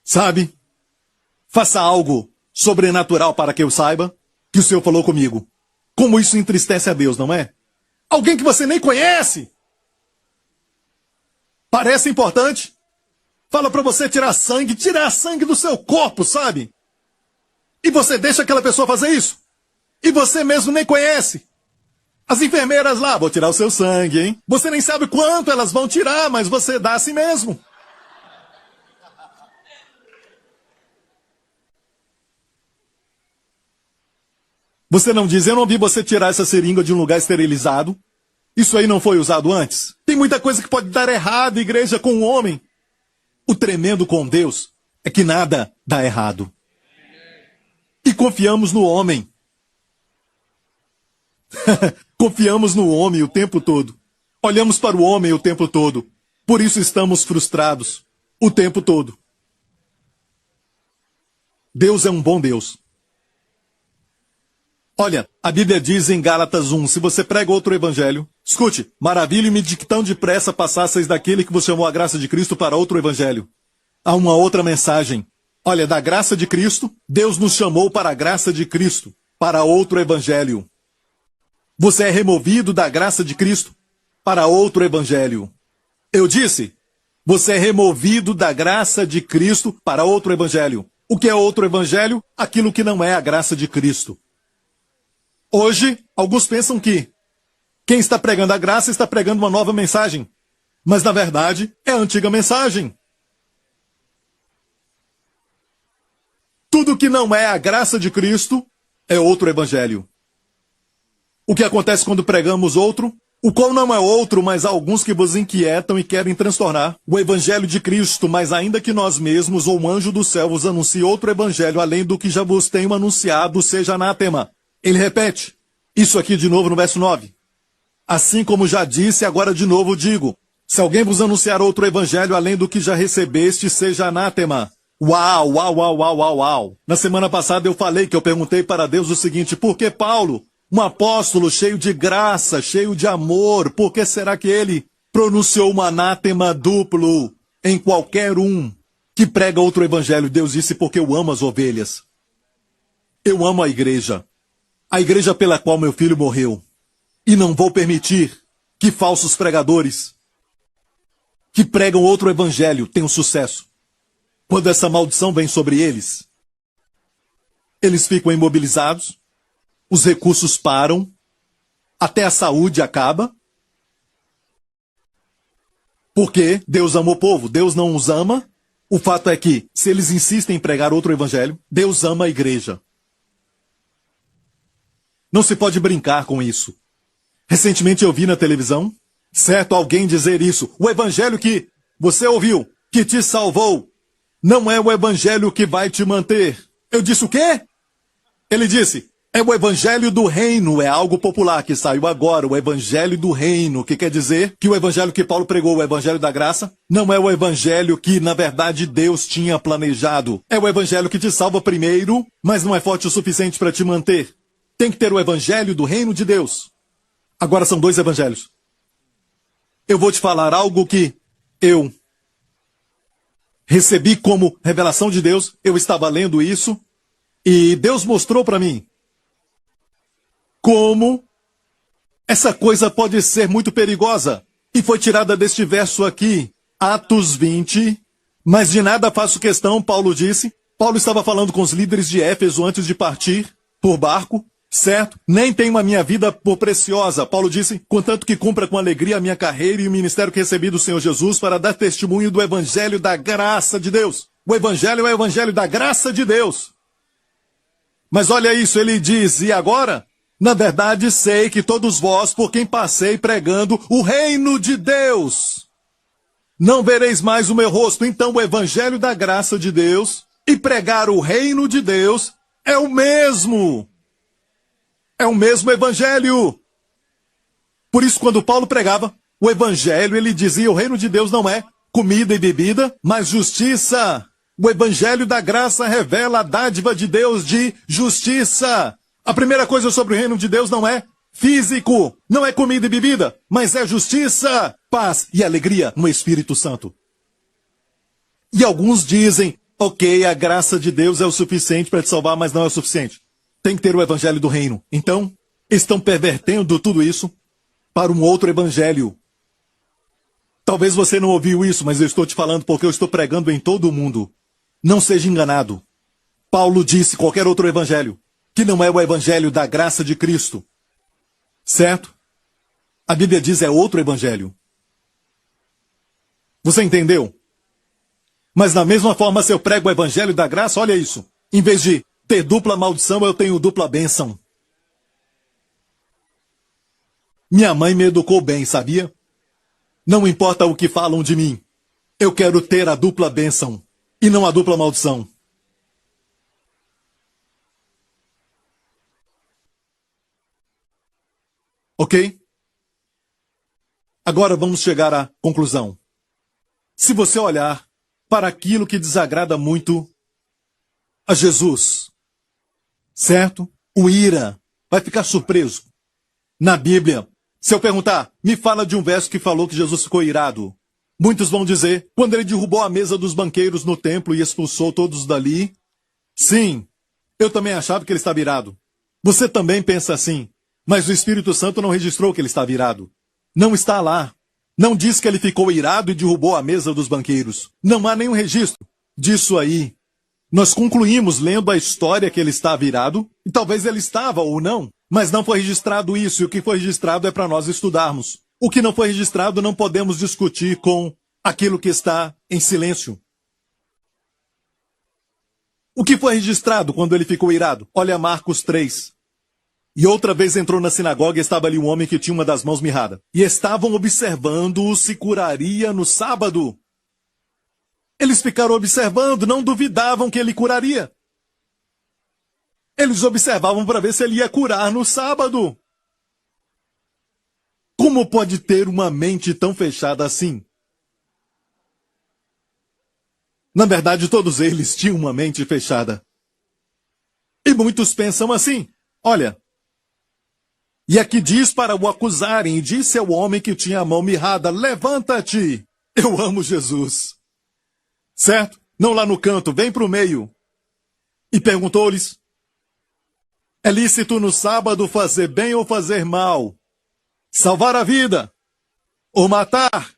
B: Sabe? Faça algo sobrenatural para que eu saiba que o Senhor falou comigo. Como isso entristece a Deus, não é? Alguém que você nem conhece. Parece importante. Fala para você tirar sangue do seu corpo, sabe? E você deixa aquela pessoa fazer isso? E você mesmo nem conhece? As enfermeiras lá, vou tirar o seu sangue, hein? Você nem sabe quanto elas vão tirar, mas você dá a si mesmo. Você não diz, eu não vi você tirar essa seringa de um lugar esterilizado. Isso aí não foi usado antes? Tem muita coisa que pode dar errado, igreja, com o homem. O tremendo com Deus é que nada dá errado. E confiamos no homem. Confiamos no homem o tempo todo. Olhamos para o homem o tempo todo. Por isso estamos frustrados o tempo todo. Deus é um bom Deus. Olha, a Bíblia diz em Gálatas 1, se você prega outro evangelho, escute, maravilhe-me de que tão depressa passasseis daquele que vos chamou a graça de Cristo para outro evangelho. Há uma outra mensagem. Olha, da graça de Cristo, Deus nos chamou para a graça de Cristo, para outro evangelho. Você é removido da graça de Cristo para outro evangelho. Eu disse, você é removido da graça de Cristo para outro evangelho. O que é outro evangelho? Aquilo que não é a graça de Cristo. Hoje, alguns pensam que quem está pregando a graça está pregando uma nova mensagem. Mas, na verdade, é a antiga mensagem. Tudo que não é a graça de Cristo é outro evangelho. O que acontece quando pregamos outro? O qual não é outro, mas há alguns que vos inquietam e querem transtornar o evangelho de Cristo, mas ainda que nós mesmos ou um anjo do céu vos anuncie outro evangelho além do que já vos tenho anunciado, seja anátema. Ele repete, isso aqui de novo no verso 9. Assim como já disse, agora de novo digo, se alguém vos anunciar outro evangelho além do que já recebeste, seja anátema. Uau, uau, uau, uau, uau, uau. Na semana passada eu falei que eu perguntei para Deus o seguinte, por que Paulo, um apóstolo cheio de graça, cheio de amor, por que será que ele pronunciou um anátema duplo em qualquer um que prega outro evangelho? Deus disse, porque eu amo as ovelhas. Eu amo a igreja pela qual meu filho morreu. E não vou permitir que falsos pregadores que pregam outro evangelho tenham sucesso. Quando essa maldição vem sobre eles, eles ficam imobilizados, os recursos param, até a saúde acaba. Porque Deus ama o povo, Deus não os ama. O fato é que, se eles insistem em pregar outro evangelho, Deus ama a igreja. Não se pode brincar com isso. Recentemente eu vi na televisão, certo, alguém dizer isso. O evangelho que você ouviu, que te salvou, não é o evangelho que vai te manter. Eu disse o quê? Ele disse, é o evangelho do reino, é algo popular que saiu agora, o evangelho do reino, que quer dizer que o evangelho que Paulo pregou, o evangelho da graça, não é o evangelho que, na verdade, Deus tinha planejado. É o evangelho que te salva primeiro, mas não é forte o suficiente para te manter. Tem que ter o evangelho do reino de Deus. Agora são dois evangelhos. Eu vou te falar algo que eu recebi como revelação de Deus. Eu estava lendo isso e Deus mostrou para mim como essa coisa pode ser muito perigosa. E foi tirada deste verso aqui, Atos 20. Mas de nada faço questão, Paulo disse. Paulo estava falando com os líderes de Éfeso antes de partir por barco. Certo? Nem tenho a minha vida por preciosa. Paulo disse, contanto que cumpra com alegria a minha carreira e o ministério que recebi do Senhor Jesus para dar testemunho do evangelho da graça de Deus. O evangelho é o evangelho da graça de Deus. Mas olha isso, ele diz, e agora? Na verdade sei que todos vós, por quem passei pregando o reino de Deus, não vereis mais o meu rosto. Então o evangelho da graça de Deus e pregar o reino de Deus é o mesmo. É o mesmo evangelho. Por isso, quando Paulo pregava o evangelho, ele dizia, o reino de Deus não é comida e bebida, mas justiça. O evangelho da graça revela a dádiva de Deus de justiça. A primeira coisa sobre o reino de Deus não é físico, não é comida e bebida, mas é justiça, paz e alegria no Espírito Santo. E alguns dizem, ok, a graça de Deus é o suficiente para te salvar, mas não é o suficiente. Tem que ter o evangelho do reino. Então, estão pervertendo tudo isso para um outro evangelho. Talvez você não ouviu isso, mas eu estou te falando porque eu estou pregando em todo o mundo. Não seja enganado. Paulo disse qualquer outro evangelho, que não é o evangelho da graça de Cristo. Certo? A Bíblia diz é outro evangelho. Você entendeu? Mas da mesma forma, se eu prego o evangelho da graça, olha isso. Em vez de ter dupla maldição, eu tenho dupla bênção. Minha mãe me educou bem, sabia? Não importa o que falam de mim. Eu quero ter a dupla bênção e não a dupla maldição. Ok? Agora vamos chegar à conclusão. Se você olhar para aquilo que desagrada muito a Jesus, certo? O ira vai ficar surpreso. Na Bíblia, se eu perguntar, me fala de um verso que falou que Jesus ficou irado. Muitos vão dizer, quando ele derrubou a mesa dos banqueiros no templo e expulsou todos dali. Sim, eu também achava que ele estava irado. Você também pensa assim, mas o Espírito Santo não registrou que ele estava irado. Não está lá. Não diz que ele ficou irado e derrubou a mesa dos banqueiros. Não há nenhum registro disso aí. Nós concluímos lendo a história que ele estava irado, e talvez ele estava ou não, mas não foi registrado isso, e o que foi registrado é para nós estudarmos. O que não foi registrado não podemos discutir com aquilo que está em silêncio. O que foi registrado quando ele ficou irado? Olha Marcos 3. E outra vez entrou na sinagoga e estava ali um homem que tinha uma das mãos mirrada. E estavam observando-o se curaria no sábado. Eles ficaram observando, não duvidavam que ele curaria. Eles observavam para ver se ele ia curar no sábado. Como pode ter uma mente tão fechada assim? Na verdade, todos eles tinham uma mente fechada. E muitos pensam assim, olha, e aqui diz para o acusarem, e disse ao homem que tinha a mão mirrada, levanta-te, eu amo Jesus. Certo? Não lá no canto, vem para o meio. E perguntou-lhes, é lícito no sábado fazer bem ou fazer mal? Salvar a vida? Ou matar?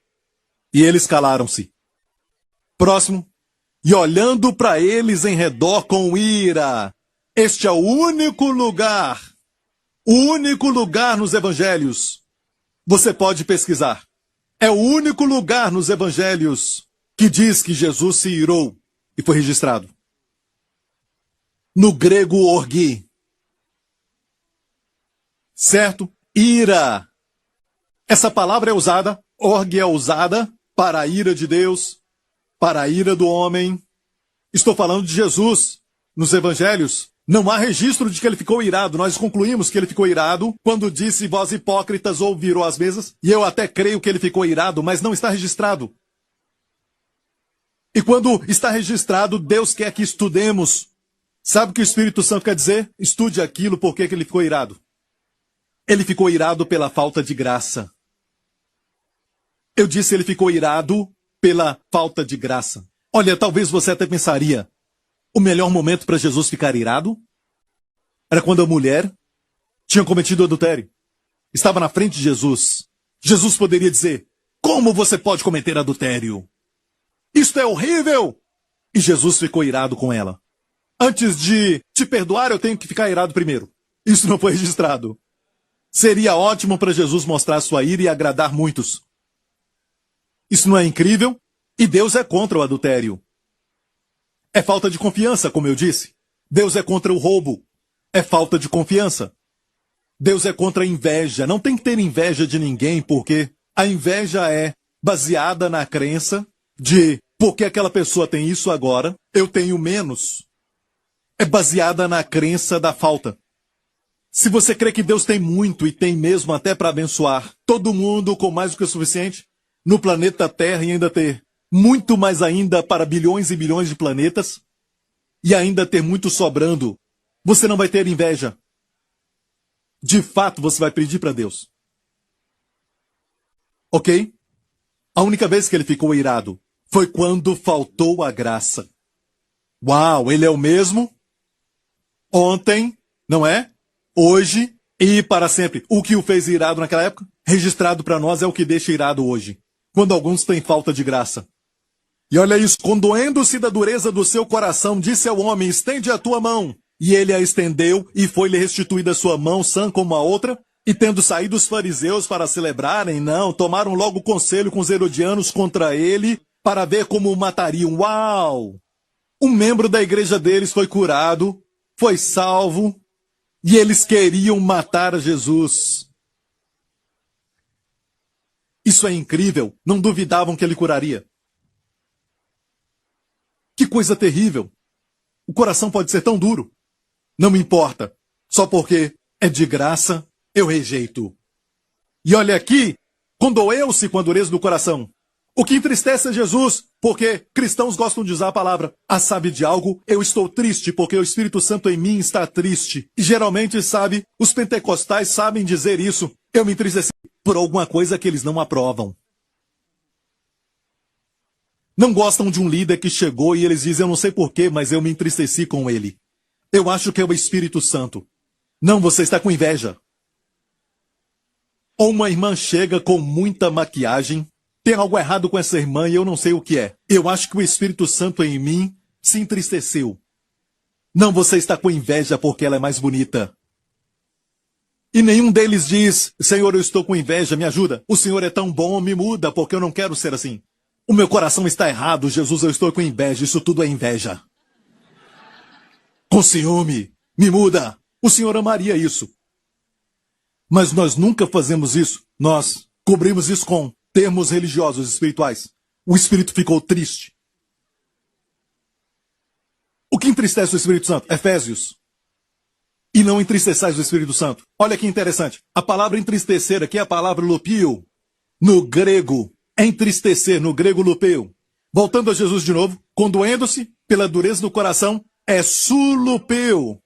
B: E eles calaram-se. Próximo. E olhando para eles em redor com ira. Este é o único lugar nos evangelhos. Você pode pesquisar. É o único lugar nos evangelhos que diz que Jesus se irou e foi registrado. No grego orgi. certo? Ira. Essa palavra é usada, orgue é usada para a ira de Deus, para a ira do homem. Estou falando de Jesus. Nos evangelhos, não há registro de que ele ficou irado. Nós concluímos que ele ficou irado quando disse, vós hipócritas, ou virou as mesas. E eu até creio que ele ficou irado, mas não está registrado. E quando está registrado, Deus quer que estudemos. Sabe o que o Espírito Santo quer dizer? Estude aquilo, por que ele ficou irado. Ele ficou irado pela falta de graça. Eu disse ele ficou irado pela falta de graça. Olha, talvez você até pensaria, o melhor momento para Jesus ficar irado era quando a mulher tinha cometido adultério. Estava na frente de Jesus. Jesus poderia dizer, como você pode cometer adultério? Isto é horrível! E Jesus ficou irado com ela. Antes de te perdoar, eu tenho que ficar irado primeiro. Isso não foi registrado. Seria ótimo para Jesus mostrar sua ira e agradar muitos. Isso não é incrível? E Deus é contra o adultério. É falta de confiança, como eu disse. Deus é contra o roubo. É falta de confiança. Deus é contra a inveja. Não tem que ter inveja de ninguém, porque a inveja é baseada na crença de porque aquela pessoa tem isso agora, eu tenho menos. É baseada na crença da falta. Se você crê que Deus tem muito e tem mesmo até para abençoar todo mundo com mais do que o suficiente, no planeta Terra e ainda ter muito mais ainda para bilhões e bilhões de planetas, e ainda ter muito sobrando, você não vai ter inveja. De fato, você vai pedir para Deus. Ok? A única vez que ele ficou irado foi quando faltou a graça. Uau, ele é o mesmo? Ontem, não é? Hoje e para sempre. O que o fez irado naquela época, registrado para nós, é o que deixa irado hoje. Quando alguns têm falta de graça. E olha isso, condoendo-se da dureza do seu coração, disse ao homem, estende a tua mão. E ele a estendeu, e foi-lhe restituída a sua mão, sã como a outra. E tendo saído os fariseus para celebrarem, não, tomaram logo conselho com os herodianos contra ele, para ver como o matariam. Uau! Um membro da igreja deles foi curado, foi salvo, e eles queriam matar Jesus. Isso é incrível, não duvidavam que ele curaria. Que coisa terrível! O coração pode ser tão duro. Não me importa, só porque é de graça, eu rejeito. E olha aqui, condoeu-se com a dureza do coração. O que entristece é Jesus, porque cristãos gostam de usar a palavra. Ah, sabe de algo? Eu estou triste, porque o Espírito Santo em mim está triste. E geralmente, sabe, os pentecostais sabem dizer isso. Eu me entristeci por alguma coisa que eles não aprovam. Não gostam de um líder que chegou e eles dizem, eu não sei porquê, mas eu me entristeci com ele. Eu acho que é o Espírito Santo. Não, você está com inveja. Ou uma irmã chega com muita maquiagem. Tem algo errado com essa irmã e eu não sei o que é. Eu acho que o Espírito Santo em mim se entristeceu. Não, você está com inveja porque ela é mais bonita. E nenhum deles diz, Senhor, eu estou com inveja, me ajuda. O Senhor é tão bom, me muda, porque eu não quero ser assim. O meu coração está errado, Jesus, eu estou com inveja, isso tudo é inveja. Com ciúme, me muda. O Senhor amaria isso. Mas nós nunca fazemos isso. Nós cobrimos isso com termos religiosos, espirituais. O Espírito ficou triste. O que entristece o Espírito Santo? Efésios. E não entristeçais o Espírito Santo. Olha que interessante. A palavra entristecer aqui é a palavra lupio. No grego, entristecer, no grego lupeu. Voltando a Jesus de novo, condoendo-se pela dureza do coração, é sulupeu.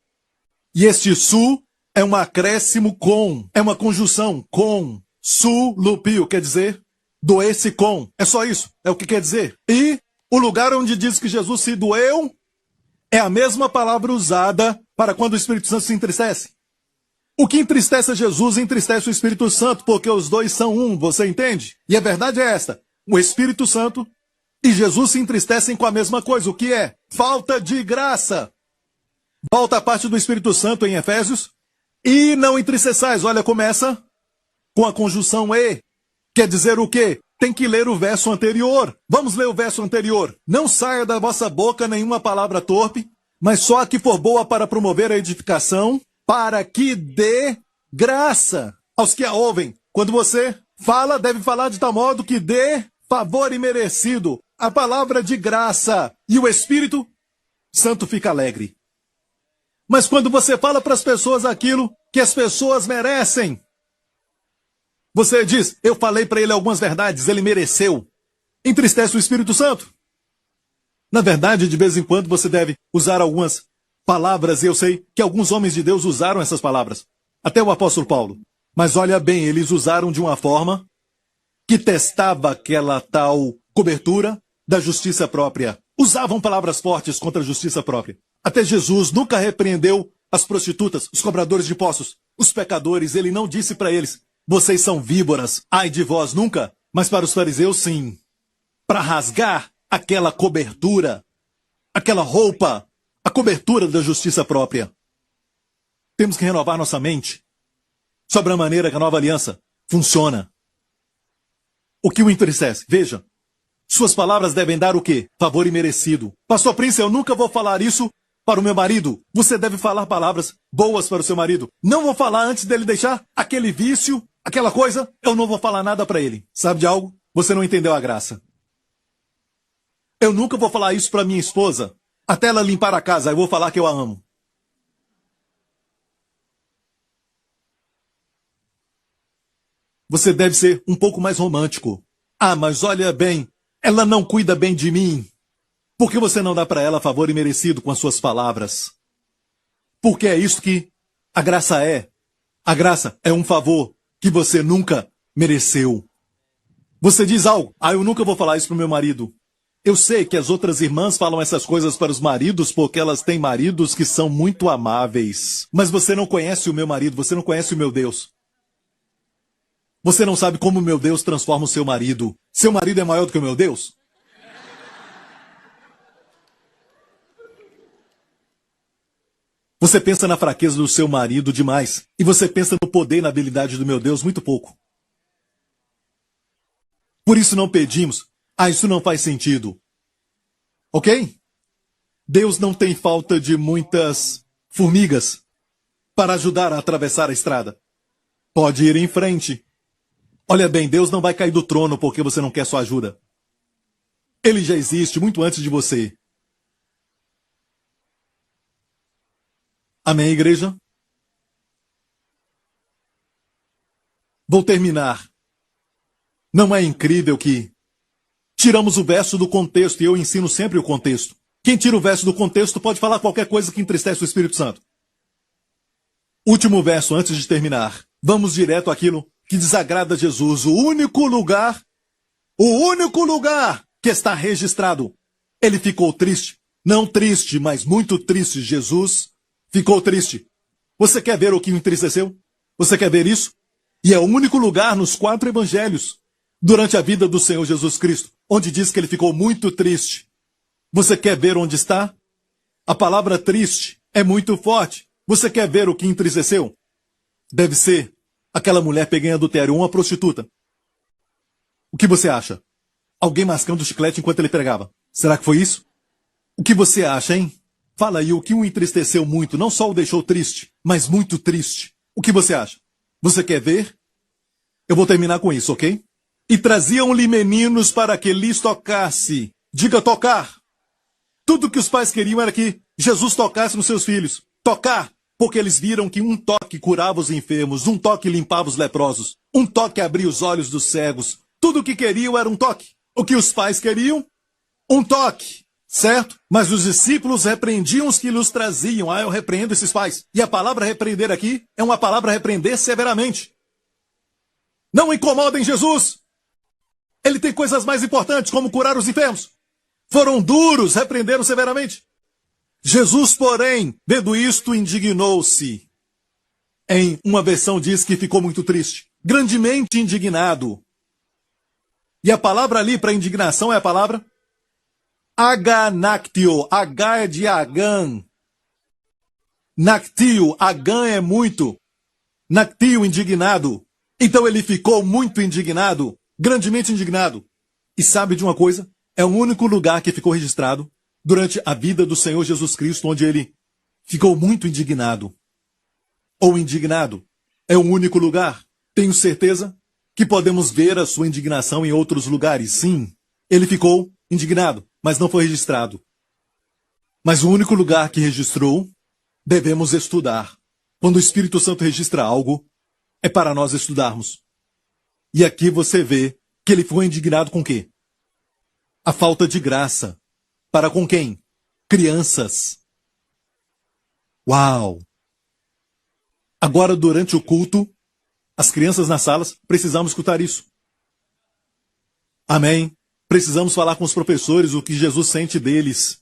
B: E este su é um acréscimo com, é uma conjunção com. Sulupio quer dizer doer-se com. É só isso, é o que quer dizer. E o lugar onde diz que Jesus se doeu é a mesma palavra usada para quando o Espírito Santo se entristece. O que entristece a Jesus entristece o Espírito Santo, porque os dois são um, você entende? E a verdade é esta, o Espírito Santo e Jesus se entristecem com a mesma coisa, o que é? Falta de graça. Volta a parte do Espírito Santo em Efésios. E não entristeçais, olha, começa com a conjunção e. Quer dizer o quê? Tem que ler o verso anterior. Vamos ler o verso anterior. Não saia da vossa boca nenhuma palavra torpe, mas só a que for boa para promover a edificação, para que dê graça aos que a ouvem. Quando você fala, deve falar de tal modo que dê favor imerecido, a palavra de graça, e o Espírito Santo fica alegre. Mas quando você fala para as pessoas aquilo que as pessoas merecem, você diz, eu falei para ele algumas verdades, ele mereceu. Entristece o Espírito Santo. Na verdade, de vez em quando você deve usar algumas palavras, e eu sei que alguns homens de Deus usaram essas palavras. Até o apóstolo Paulo. Mas olha bem, eles usaram de uma forma que testava aquela tal cobertura da justiça própria. Usavam palavras fortes contra a justiça própria. Até Jesus nunca repreendeu as prostitutas, os cobradores de impostos, os pecadores. Ele não disse para eles, vocês são víboras, ai de vós nunca. Mas para os fariseus, sim. Para rasgar aquela cobertura, aquela roupa, a cobertura da justiça própria. Temos que renovar nossa mente sobre a maneira que a nova aliança funciona. O que o entristece? Veja, suas palavras devem dar o quê? Favor imerecido. Pastor Prince, eu nunca vou falar isso para o meu marido. Você deve falar palavras boas para o seu marido. Não vou falar antes dele deixar aquele vício, aquela coisa, eu não vou falar nada para ele. Sabe de algo? Você não entendeu a graça. Eu nunca vou falar isso para minha esposa. Até ela limpar a casa, eu vou falar que eu a amo. Você deve ser um pouco mais romântico. Ah, mas olha bem, ela não cuida bem de mim. Por que você não dá para ela favor imerecido com as suas palavras? Porque é isso que a graça é. A graça é um favor que você nunca mereceu. Você diz algo, eu nunca vou falar isso pro meu marido. Eu sei que as outras irmãs falam essas coisas para os maridos porque elas têm maridos que são muito amáveis. Mas você não conhece o meu marido, você não conhece o meu Deus. Você não sabe como o meu Deus transforma o seu marido. Seu marido é maior do que o meu Deus? Você pensa na fraqueza do seu marido demais. E você pensa no poder e na habilidade do meu Deus muito pouco. Por isso não pedimos. Isso não faz sentido. Ok? Deus não tem falta de muitas formigas para ajudar a atravessar a estrada. Pode ir em frente. Olha bem, Deus não vai cair do trono porque você não quer sua ajuda. Ele já existe muito antes de você. Amém, igreja? Vou terminar. Não é incrível que tiramos o verso do contexto e eu ensino sempre o contexto. Quem tira o verso do contexto pode falar qualquer coisa que entristece o Espírito Santo. Último verso antes de terminar. Vamos direto àquilo que desagrada a Jesus. O único lugar que está registrado. Ele ficou triste. Não triste, mas muito triste. Jesus ficou triste. Você quer ver o que o entristeceu? Você quer ver isso? E é o único lugar nos 4 evangelhos, durante a vida do Senhor Jesus Cristo, onde diz que ele ficou muito triste. Você quer ver onde está? A palavra triste é muito forte. Você quer ver o que entristeceu? Deve ser aquela mulher pega em adultério, uma prostituta. O que você acha? Alguém mascando chiclete enquanto ele pregava. Será que foi isso? O que você acha, hein? Fala aí o que o entristeceu muito, não só o deixou triste, mas muito triste. O que você acha? Você quer ver? Eu vou terminar com isso, ok? E traziam-lhe meninos para que lhes tocasse. Diga tocar. Tudo que os pais queriam era que Jesus tocasse nos seus filhos. Tocar, porque eles viram que um toque curava os enfermos, um toque limpava os leprosos, um toque abria os olhos dos cegos. Tudo o que queriam era um toque. O que os pais queriam? Um toque. Certo? Mas os discípulos repreendiam os que lhes traziam. Eu repreendo esses pais. E a palavra repreender aqui é uma palavra repreender severamente. Não incomodem Jesus. Ele tem coisas mais importantes, como curar os enfermos. Foram duros, repreenderam severamente. Jesus, porém, vendo isto, indignou-se. Em uma versão diz que ficou muito triste. Grandemente indignado. E a palavra ali para indignação é a palavra aganactio. H é de Agan. Nactio. Agan é muito. Nactio, indignado. Então ele ficou muito indignado. Grandemente indignado. E sabe de uma coisa? É o único lugar que ficou registrado durante a vida do Senhor Jesus Cristo, onde ele ficou muito indignado. Ou indignado. é o único lugar. Tenho certeza que podemos ver a sua indignação em outros lugares. Sim, ele ficou indignado, mas não foi registrado. Mas o único lugar que registrou, devemos estudar. Quando o Espírito Santo registra algo, é para nós estudarmos. E aqui você vê que ele foi indignado com o quê? A falta de graça. Para com quem? Crianças. Uau! Agora, durante o culto, as crianças nas salas, precisamos escutar isso. Amém? Precisamos falar com os professores o que Jesus sente deles.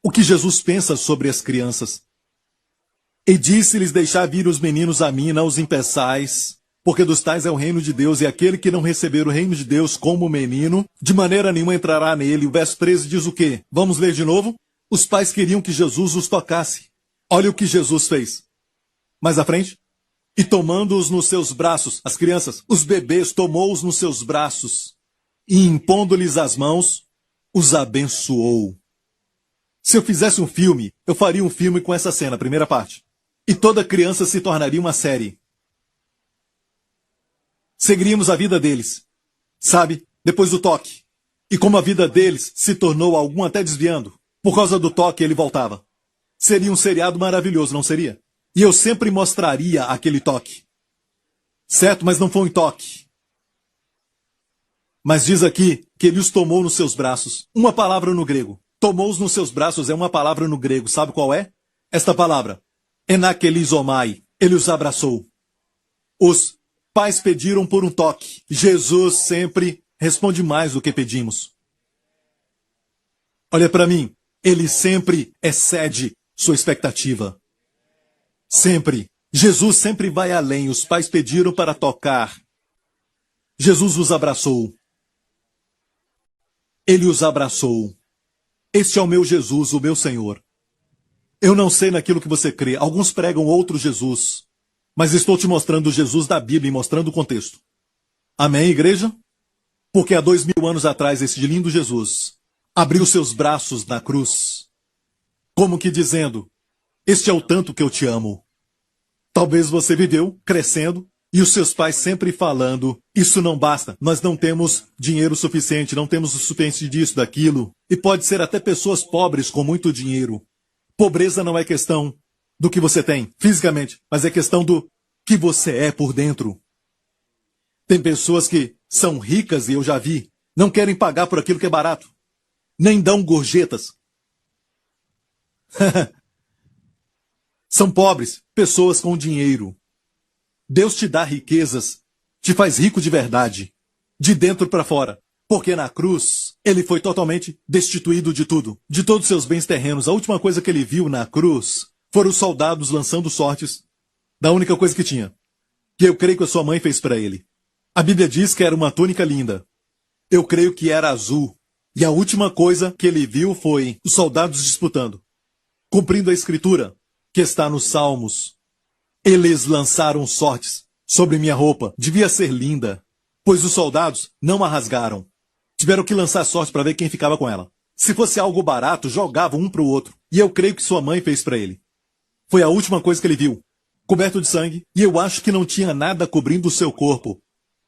B: O que Jesus pensa sobre as crianças. E disse-lhes deixar vir os meninos a mim, não os impeçais, porque dos tais é o reino de Deus, e aquele que não receber o reino de Deus como menino, de maneira nenhuma entrará nele. O verso 13 diz o quê? Vamos ler de novo? Os pais queriam que Jesus os tocasse. Olha o que Jesus fez. Mais à frente. E tomando-os nos seus braços, as crianças, os bebês, tomou-os nos seus braços, e impondo-lhes as mãos, os abençoou. Se eu fizesse um filme, eu faria um filme com essa cena, primeira parte. E toda criança se tornaria uma série. Seguiríamos a vida deles, sabe? Depois do toque. E como a vida deles se tornou algum até desviando, por causa do toque ele voltava. Seria um seriado maravilhoso, não seria? E eu sempre mostraria aquele toque. Certo? Mas não foi um toque. Mas diz aqui que ele os tomou nos seus braços. Uma palavra no grego. Tomou-os nos seus braços é uma palavra no grego. Sabe qual é? Esta palavra. Enakelizomai. Ele os abraçou. Os pais pediram por um toque. Jesus sempre responde mais do que pedimos. Olha para mim. Ele sempre excede sua expectativa. Sempre. Jesus sempre vai além. Os pais pediram para tocar. Jesus os abraçou. Ele os abraçou. Este é o meu Jesus, o meu Senhor. Eu não sei naquilo que você crê. Alguns pregam outro Jesus. Mas estou te mostrando o Jesus da Bíblia e mostrando o contexto. Amém, igreja? Porque há 2000 anos atrás, esse lindo Jesus abriu seus braços na cruz. Como que dizendo, este é o tanto que eu te amo. Talvez você viveu crescendo e os seus pais sempre falando, isso não basta, nós não temos dinheiro suficiente, não temos o suficiente disso, daquilo. E pode ser até pessoas pobres com muito dinheiro. Pobreza não é questão do que você tem fisicamente, mas é questão do que você é por dentro. Tem pessoas que são ricas, e eu já vi, não querem pagar por aquilo que é barato. Nem dão gorjetas. São pobres, pessoas com dinheiro. Deus te dá riquezas, te faz rico de verdade, de dentro para fora. Porque na cruz, ele foi totalmente destituído de tudo, de todos os seus bens terrenos. A última coisa que ele viu na cruz foram os soldados lançando sortes da única coisa que tinha, que eu creio que a sua mãe fez para ele. A Bíblia diz que era uma túnica linda. Eu creio que era azul. E a última coisa que ele viu foi os soldados disputando, cumprindo a escritura que está nos Salmos. Eles lançaram sortes sobre minha roupa. Devia ser linda, pois os soldados não a rasgaram. Tiveram que lançar sorte para ver quem ficava com ela. Se fosse algo barato, jogavam um para o outro. E eu creio que sua mãe fez para ele. Foi a última coisa que ele viu. Coberto de sangue. E eu acho que não tinha nada cobrindo o seu corpo.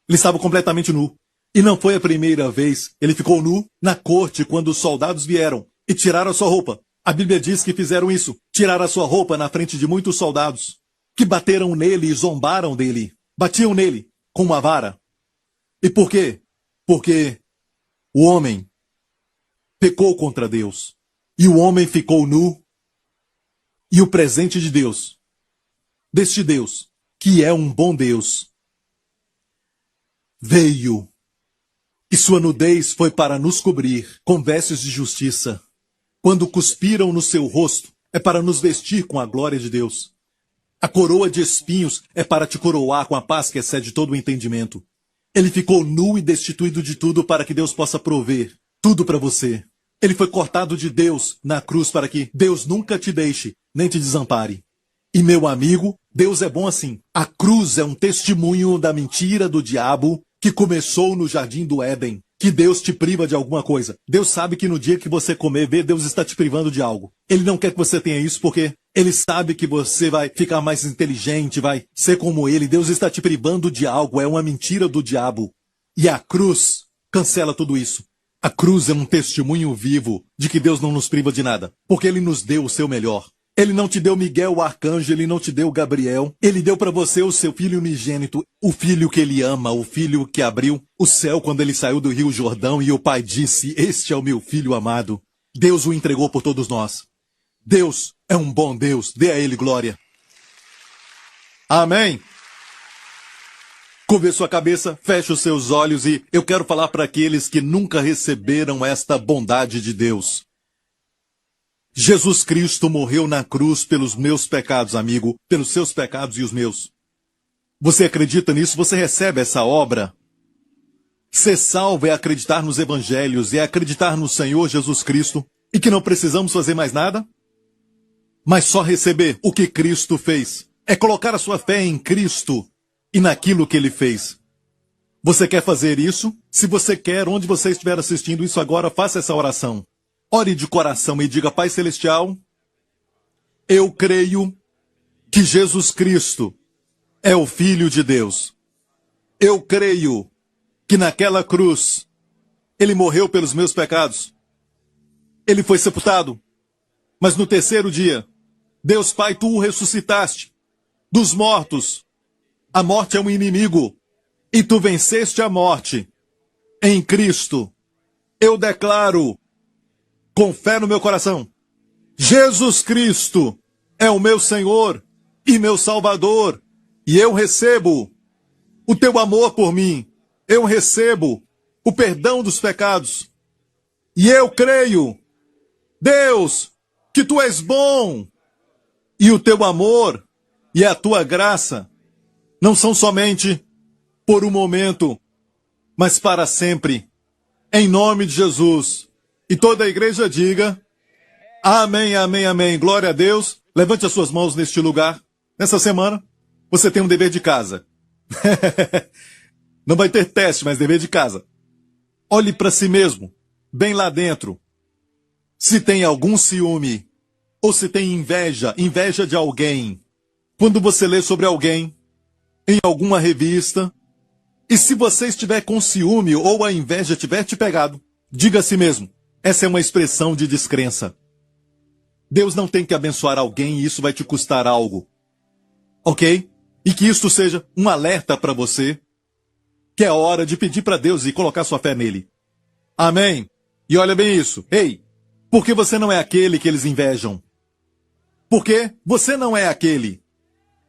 B: Ele estava completamente nu. E não foi a primeira vez. Ele ficou nu na corte quando os soldados vieram e tiraram a sua roupa. A Bíblia diz que fizeram isso. Tiraram a sua roupa na frente de muitos soldados, que bateram nele e zombaram dele. Batiam nele com uma vara. E por quê? Porque o homem pecou contra Deus. E o homem ficou nu. E o presente de Deus, deste Deus, que é um bom Deus, veio. E sua nudez foi para nos cobrir com vestes de justiça. Quando cuspiram no seu rosto, é para nos vestir com a glória de Deus. A coroa de espinhos é para te coroar com a paz que excede todo o entendimento. Ele ficou nu e destituído de tudo para que Deus possa prover tudo para você. Ele foi cortado de Deus na cruz para que Deus nunca te deixe, nem te desampare. E meu amigo, Deus é bom assim. A cruz é um testemunho da mentira do diabo que começou no jardim do Éden, que Deus te priva de alguma coisa. Deus sabe que no dia que você comer, Deus está te privando de algo. Ele não quer que você tenha isso porque Ele sabe que você vai ficar mais inteligente, vai ser como ele. Deus está te privando de algo, é uma mentira do diabo. E a cruz cancela tudo isso. A cruz é um testemunho vivo de que Deus não nos priva de nada, porque Ele nos deu o seu melhor. Ele não te deu Miguel, o arcanjo, Ele não te deu Gabriel. Ele deu para você o seu filho unigênito, o filho que Ele ama, o filho que abriu o céu quando Ele saiu do Rio Jordão e o Pai disse, este é o meu filho amado. Deus o entregou por todos nós. Deus é um bom Deus, dê a Ele glória. Amém. Curve sua cabeça, feche os seus olhos e eu quero falar para aqueles que nunca receberam esta bondade de Deus. Jesus Cristo morreu na cruz pelos meus pecados, amigo, pelos seus pecados e os meus. Você acredita nisso? Você recebe essa obra? Ser salvo é acreditar nos evangelhos, é acreditar no Senhor Jesus Cristo e que não precisamos fazer mais nada? Mas só receber o que Cristo fez. É colocar a sua fé em Cristo e naquilo que Ele fez. Você quer fazer isso? Se você quer, onde você estiver assistindo isso agora, faça essa oração. Ore de coração e diga, Pai Celestial, eu creio que Jesus Cristo é o Filho de Deus. Eu creio que naquela cruz Ele morreu pelos meus pecados. Ele foi sepultado. Mas no terceiro dia, Deus Pai, Tu o ressuscitaste dos mortos. A morte é um inimigo, e Tu venceste a morte. Em Cristo, eu declaro, com fé no meu coração, Jesus Cristo é o meu Senhor e meu Salvador, e eu recebo o Teu amor por mim, eu recebo o perdão dos pecados, e eu creio, Deus, que Tu és bom, e o Teu amor e a Tua graça não são somente por um momento, mas para sempre. Em nome de Jesus. E toda a igreja diga, amém, amém, amém. Glória a Deus. Levante as suas mãos neste lugar. Nessa semana, você tem um dever de casa. Não vai ter teste, mas dever de casa. Olhe para si mesmo, bem lá dentro. Se tem algum ciúme, ou se tem inveja de alguém. Quando você lê sobre alguém, em alguma revista, e se você estiver com ciúme ou a inveja tiver te pegado, diga a si mesmo, essa é uma expressão de descrença. Deus não tem que abençoar alguém e isso vai te custar algo. Ok? E que isto seja um alerta para você, que é hora de pedir para Deus e colocar sua fé nele. Amém? E olha bem isso. Ei, por que você não é aquele que eles invejam? Porque você não é aquele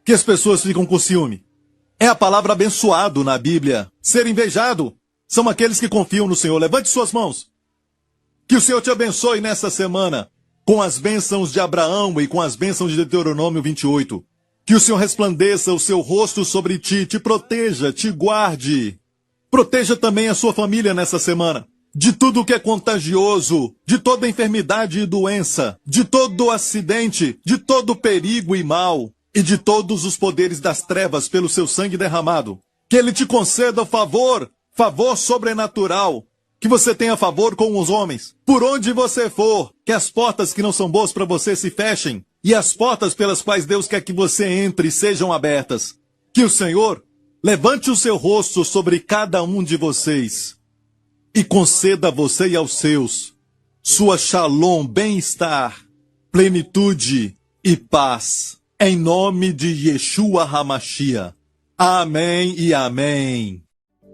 B: que as pessoas ficam com ciúme. É a palavra abençoado na Bíblia. Ser invejado são aqueles que confiam no Senhor. Levante suas mãos. Que o Senhor te abençoe nessa semana com as bênçãos de Abraão e com as bênçãos de Deuteronômio 28. Que o Senhor resplandeça o seu rosto sobre ti, te proteja, te guarde. Proteja também a sua família nessa semana. De tudo que é contagioso, de toda enfermidade e doença, de todo acidente, de todo perigo e mal. E de todos os poderes das trevas pelo seu sangue derramado. Que Ele te conceda favor sobrenatural. Que você tenha favor com os homens. Por onde você for, que as portas que não são boas para você se fechem. E as portas pelas quais Deus quer que você entre sejam abertas. Que o Senhor levante o seu rosto sobre cada um de vocês. E conceda a você e aos seus sua shalom, bem-estar, plenitude e paz. Em nome de Yeshua HaMashiach. Amém e amém.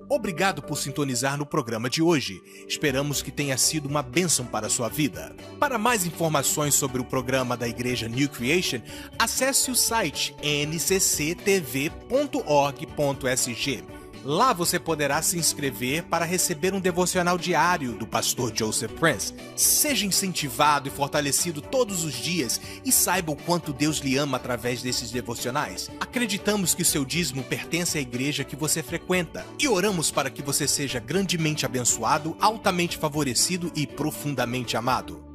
C: Obrigado por sintonizar no programa de hoje. Esperamos que tenha sido uma bênção para a sua vida. Para mais informações sobre o programa da Igreja New Creation, acesse o site ncctv.org.sg. Lá você poderá se inscrever para receber um devocional diário do pastor Joseph Prince. Seja incentivado e fortalecido todos os dias e saiba o quanto Deus lhe ama através desses devocionais. Acreditamos que o seu dízimo pertence à igreja que você frequenta e oramos para que você seja grandemente abençoado, altamente favorecido e profundamente amado.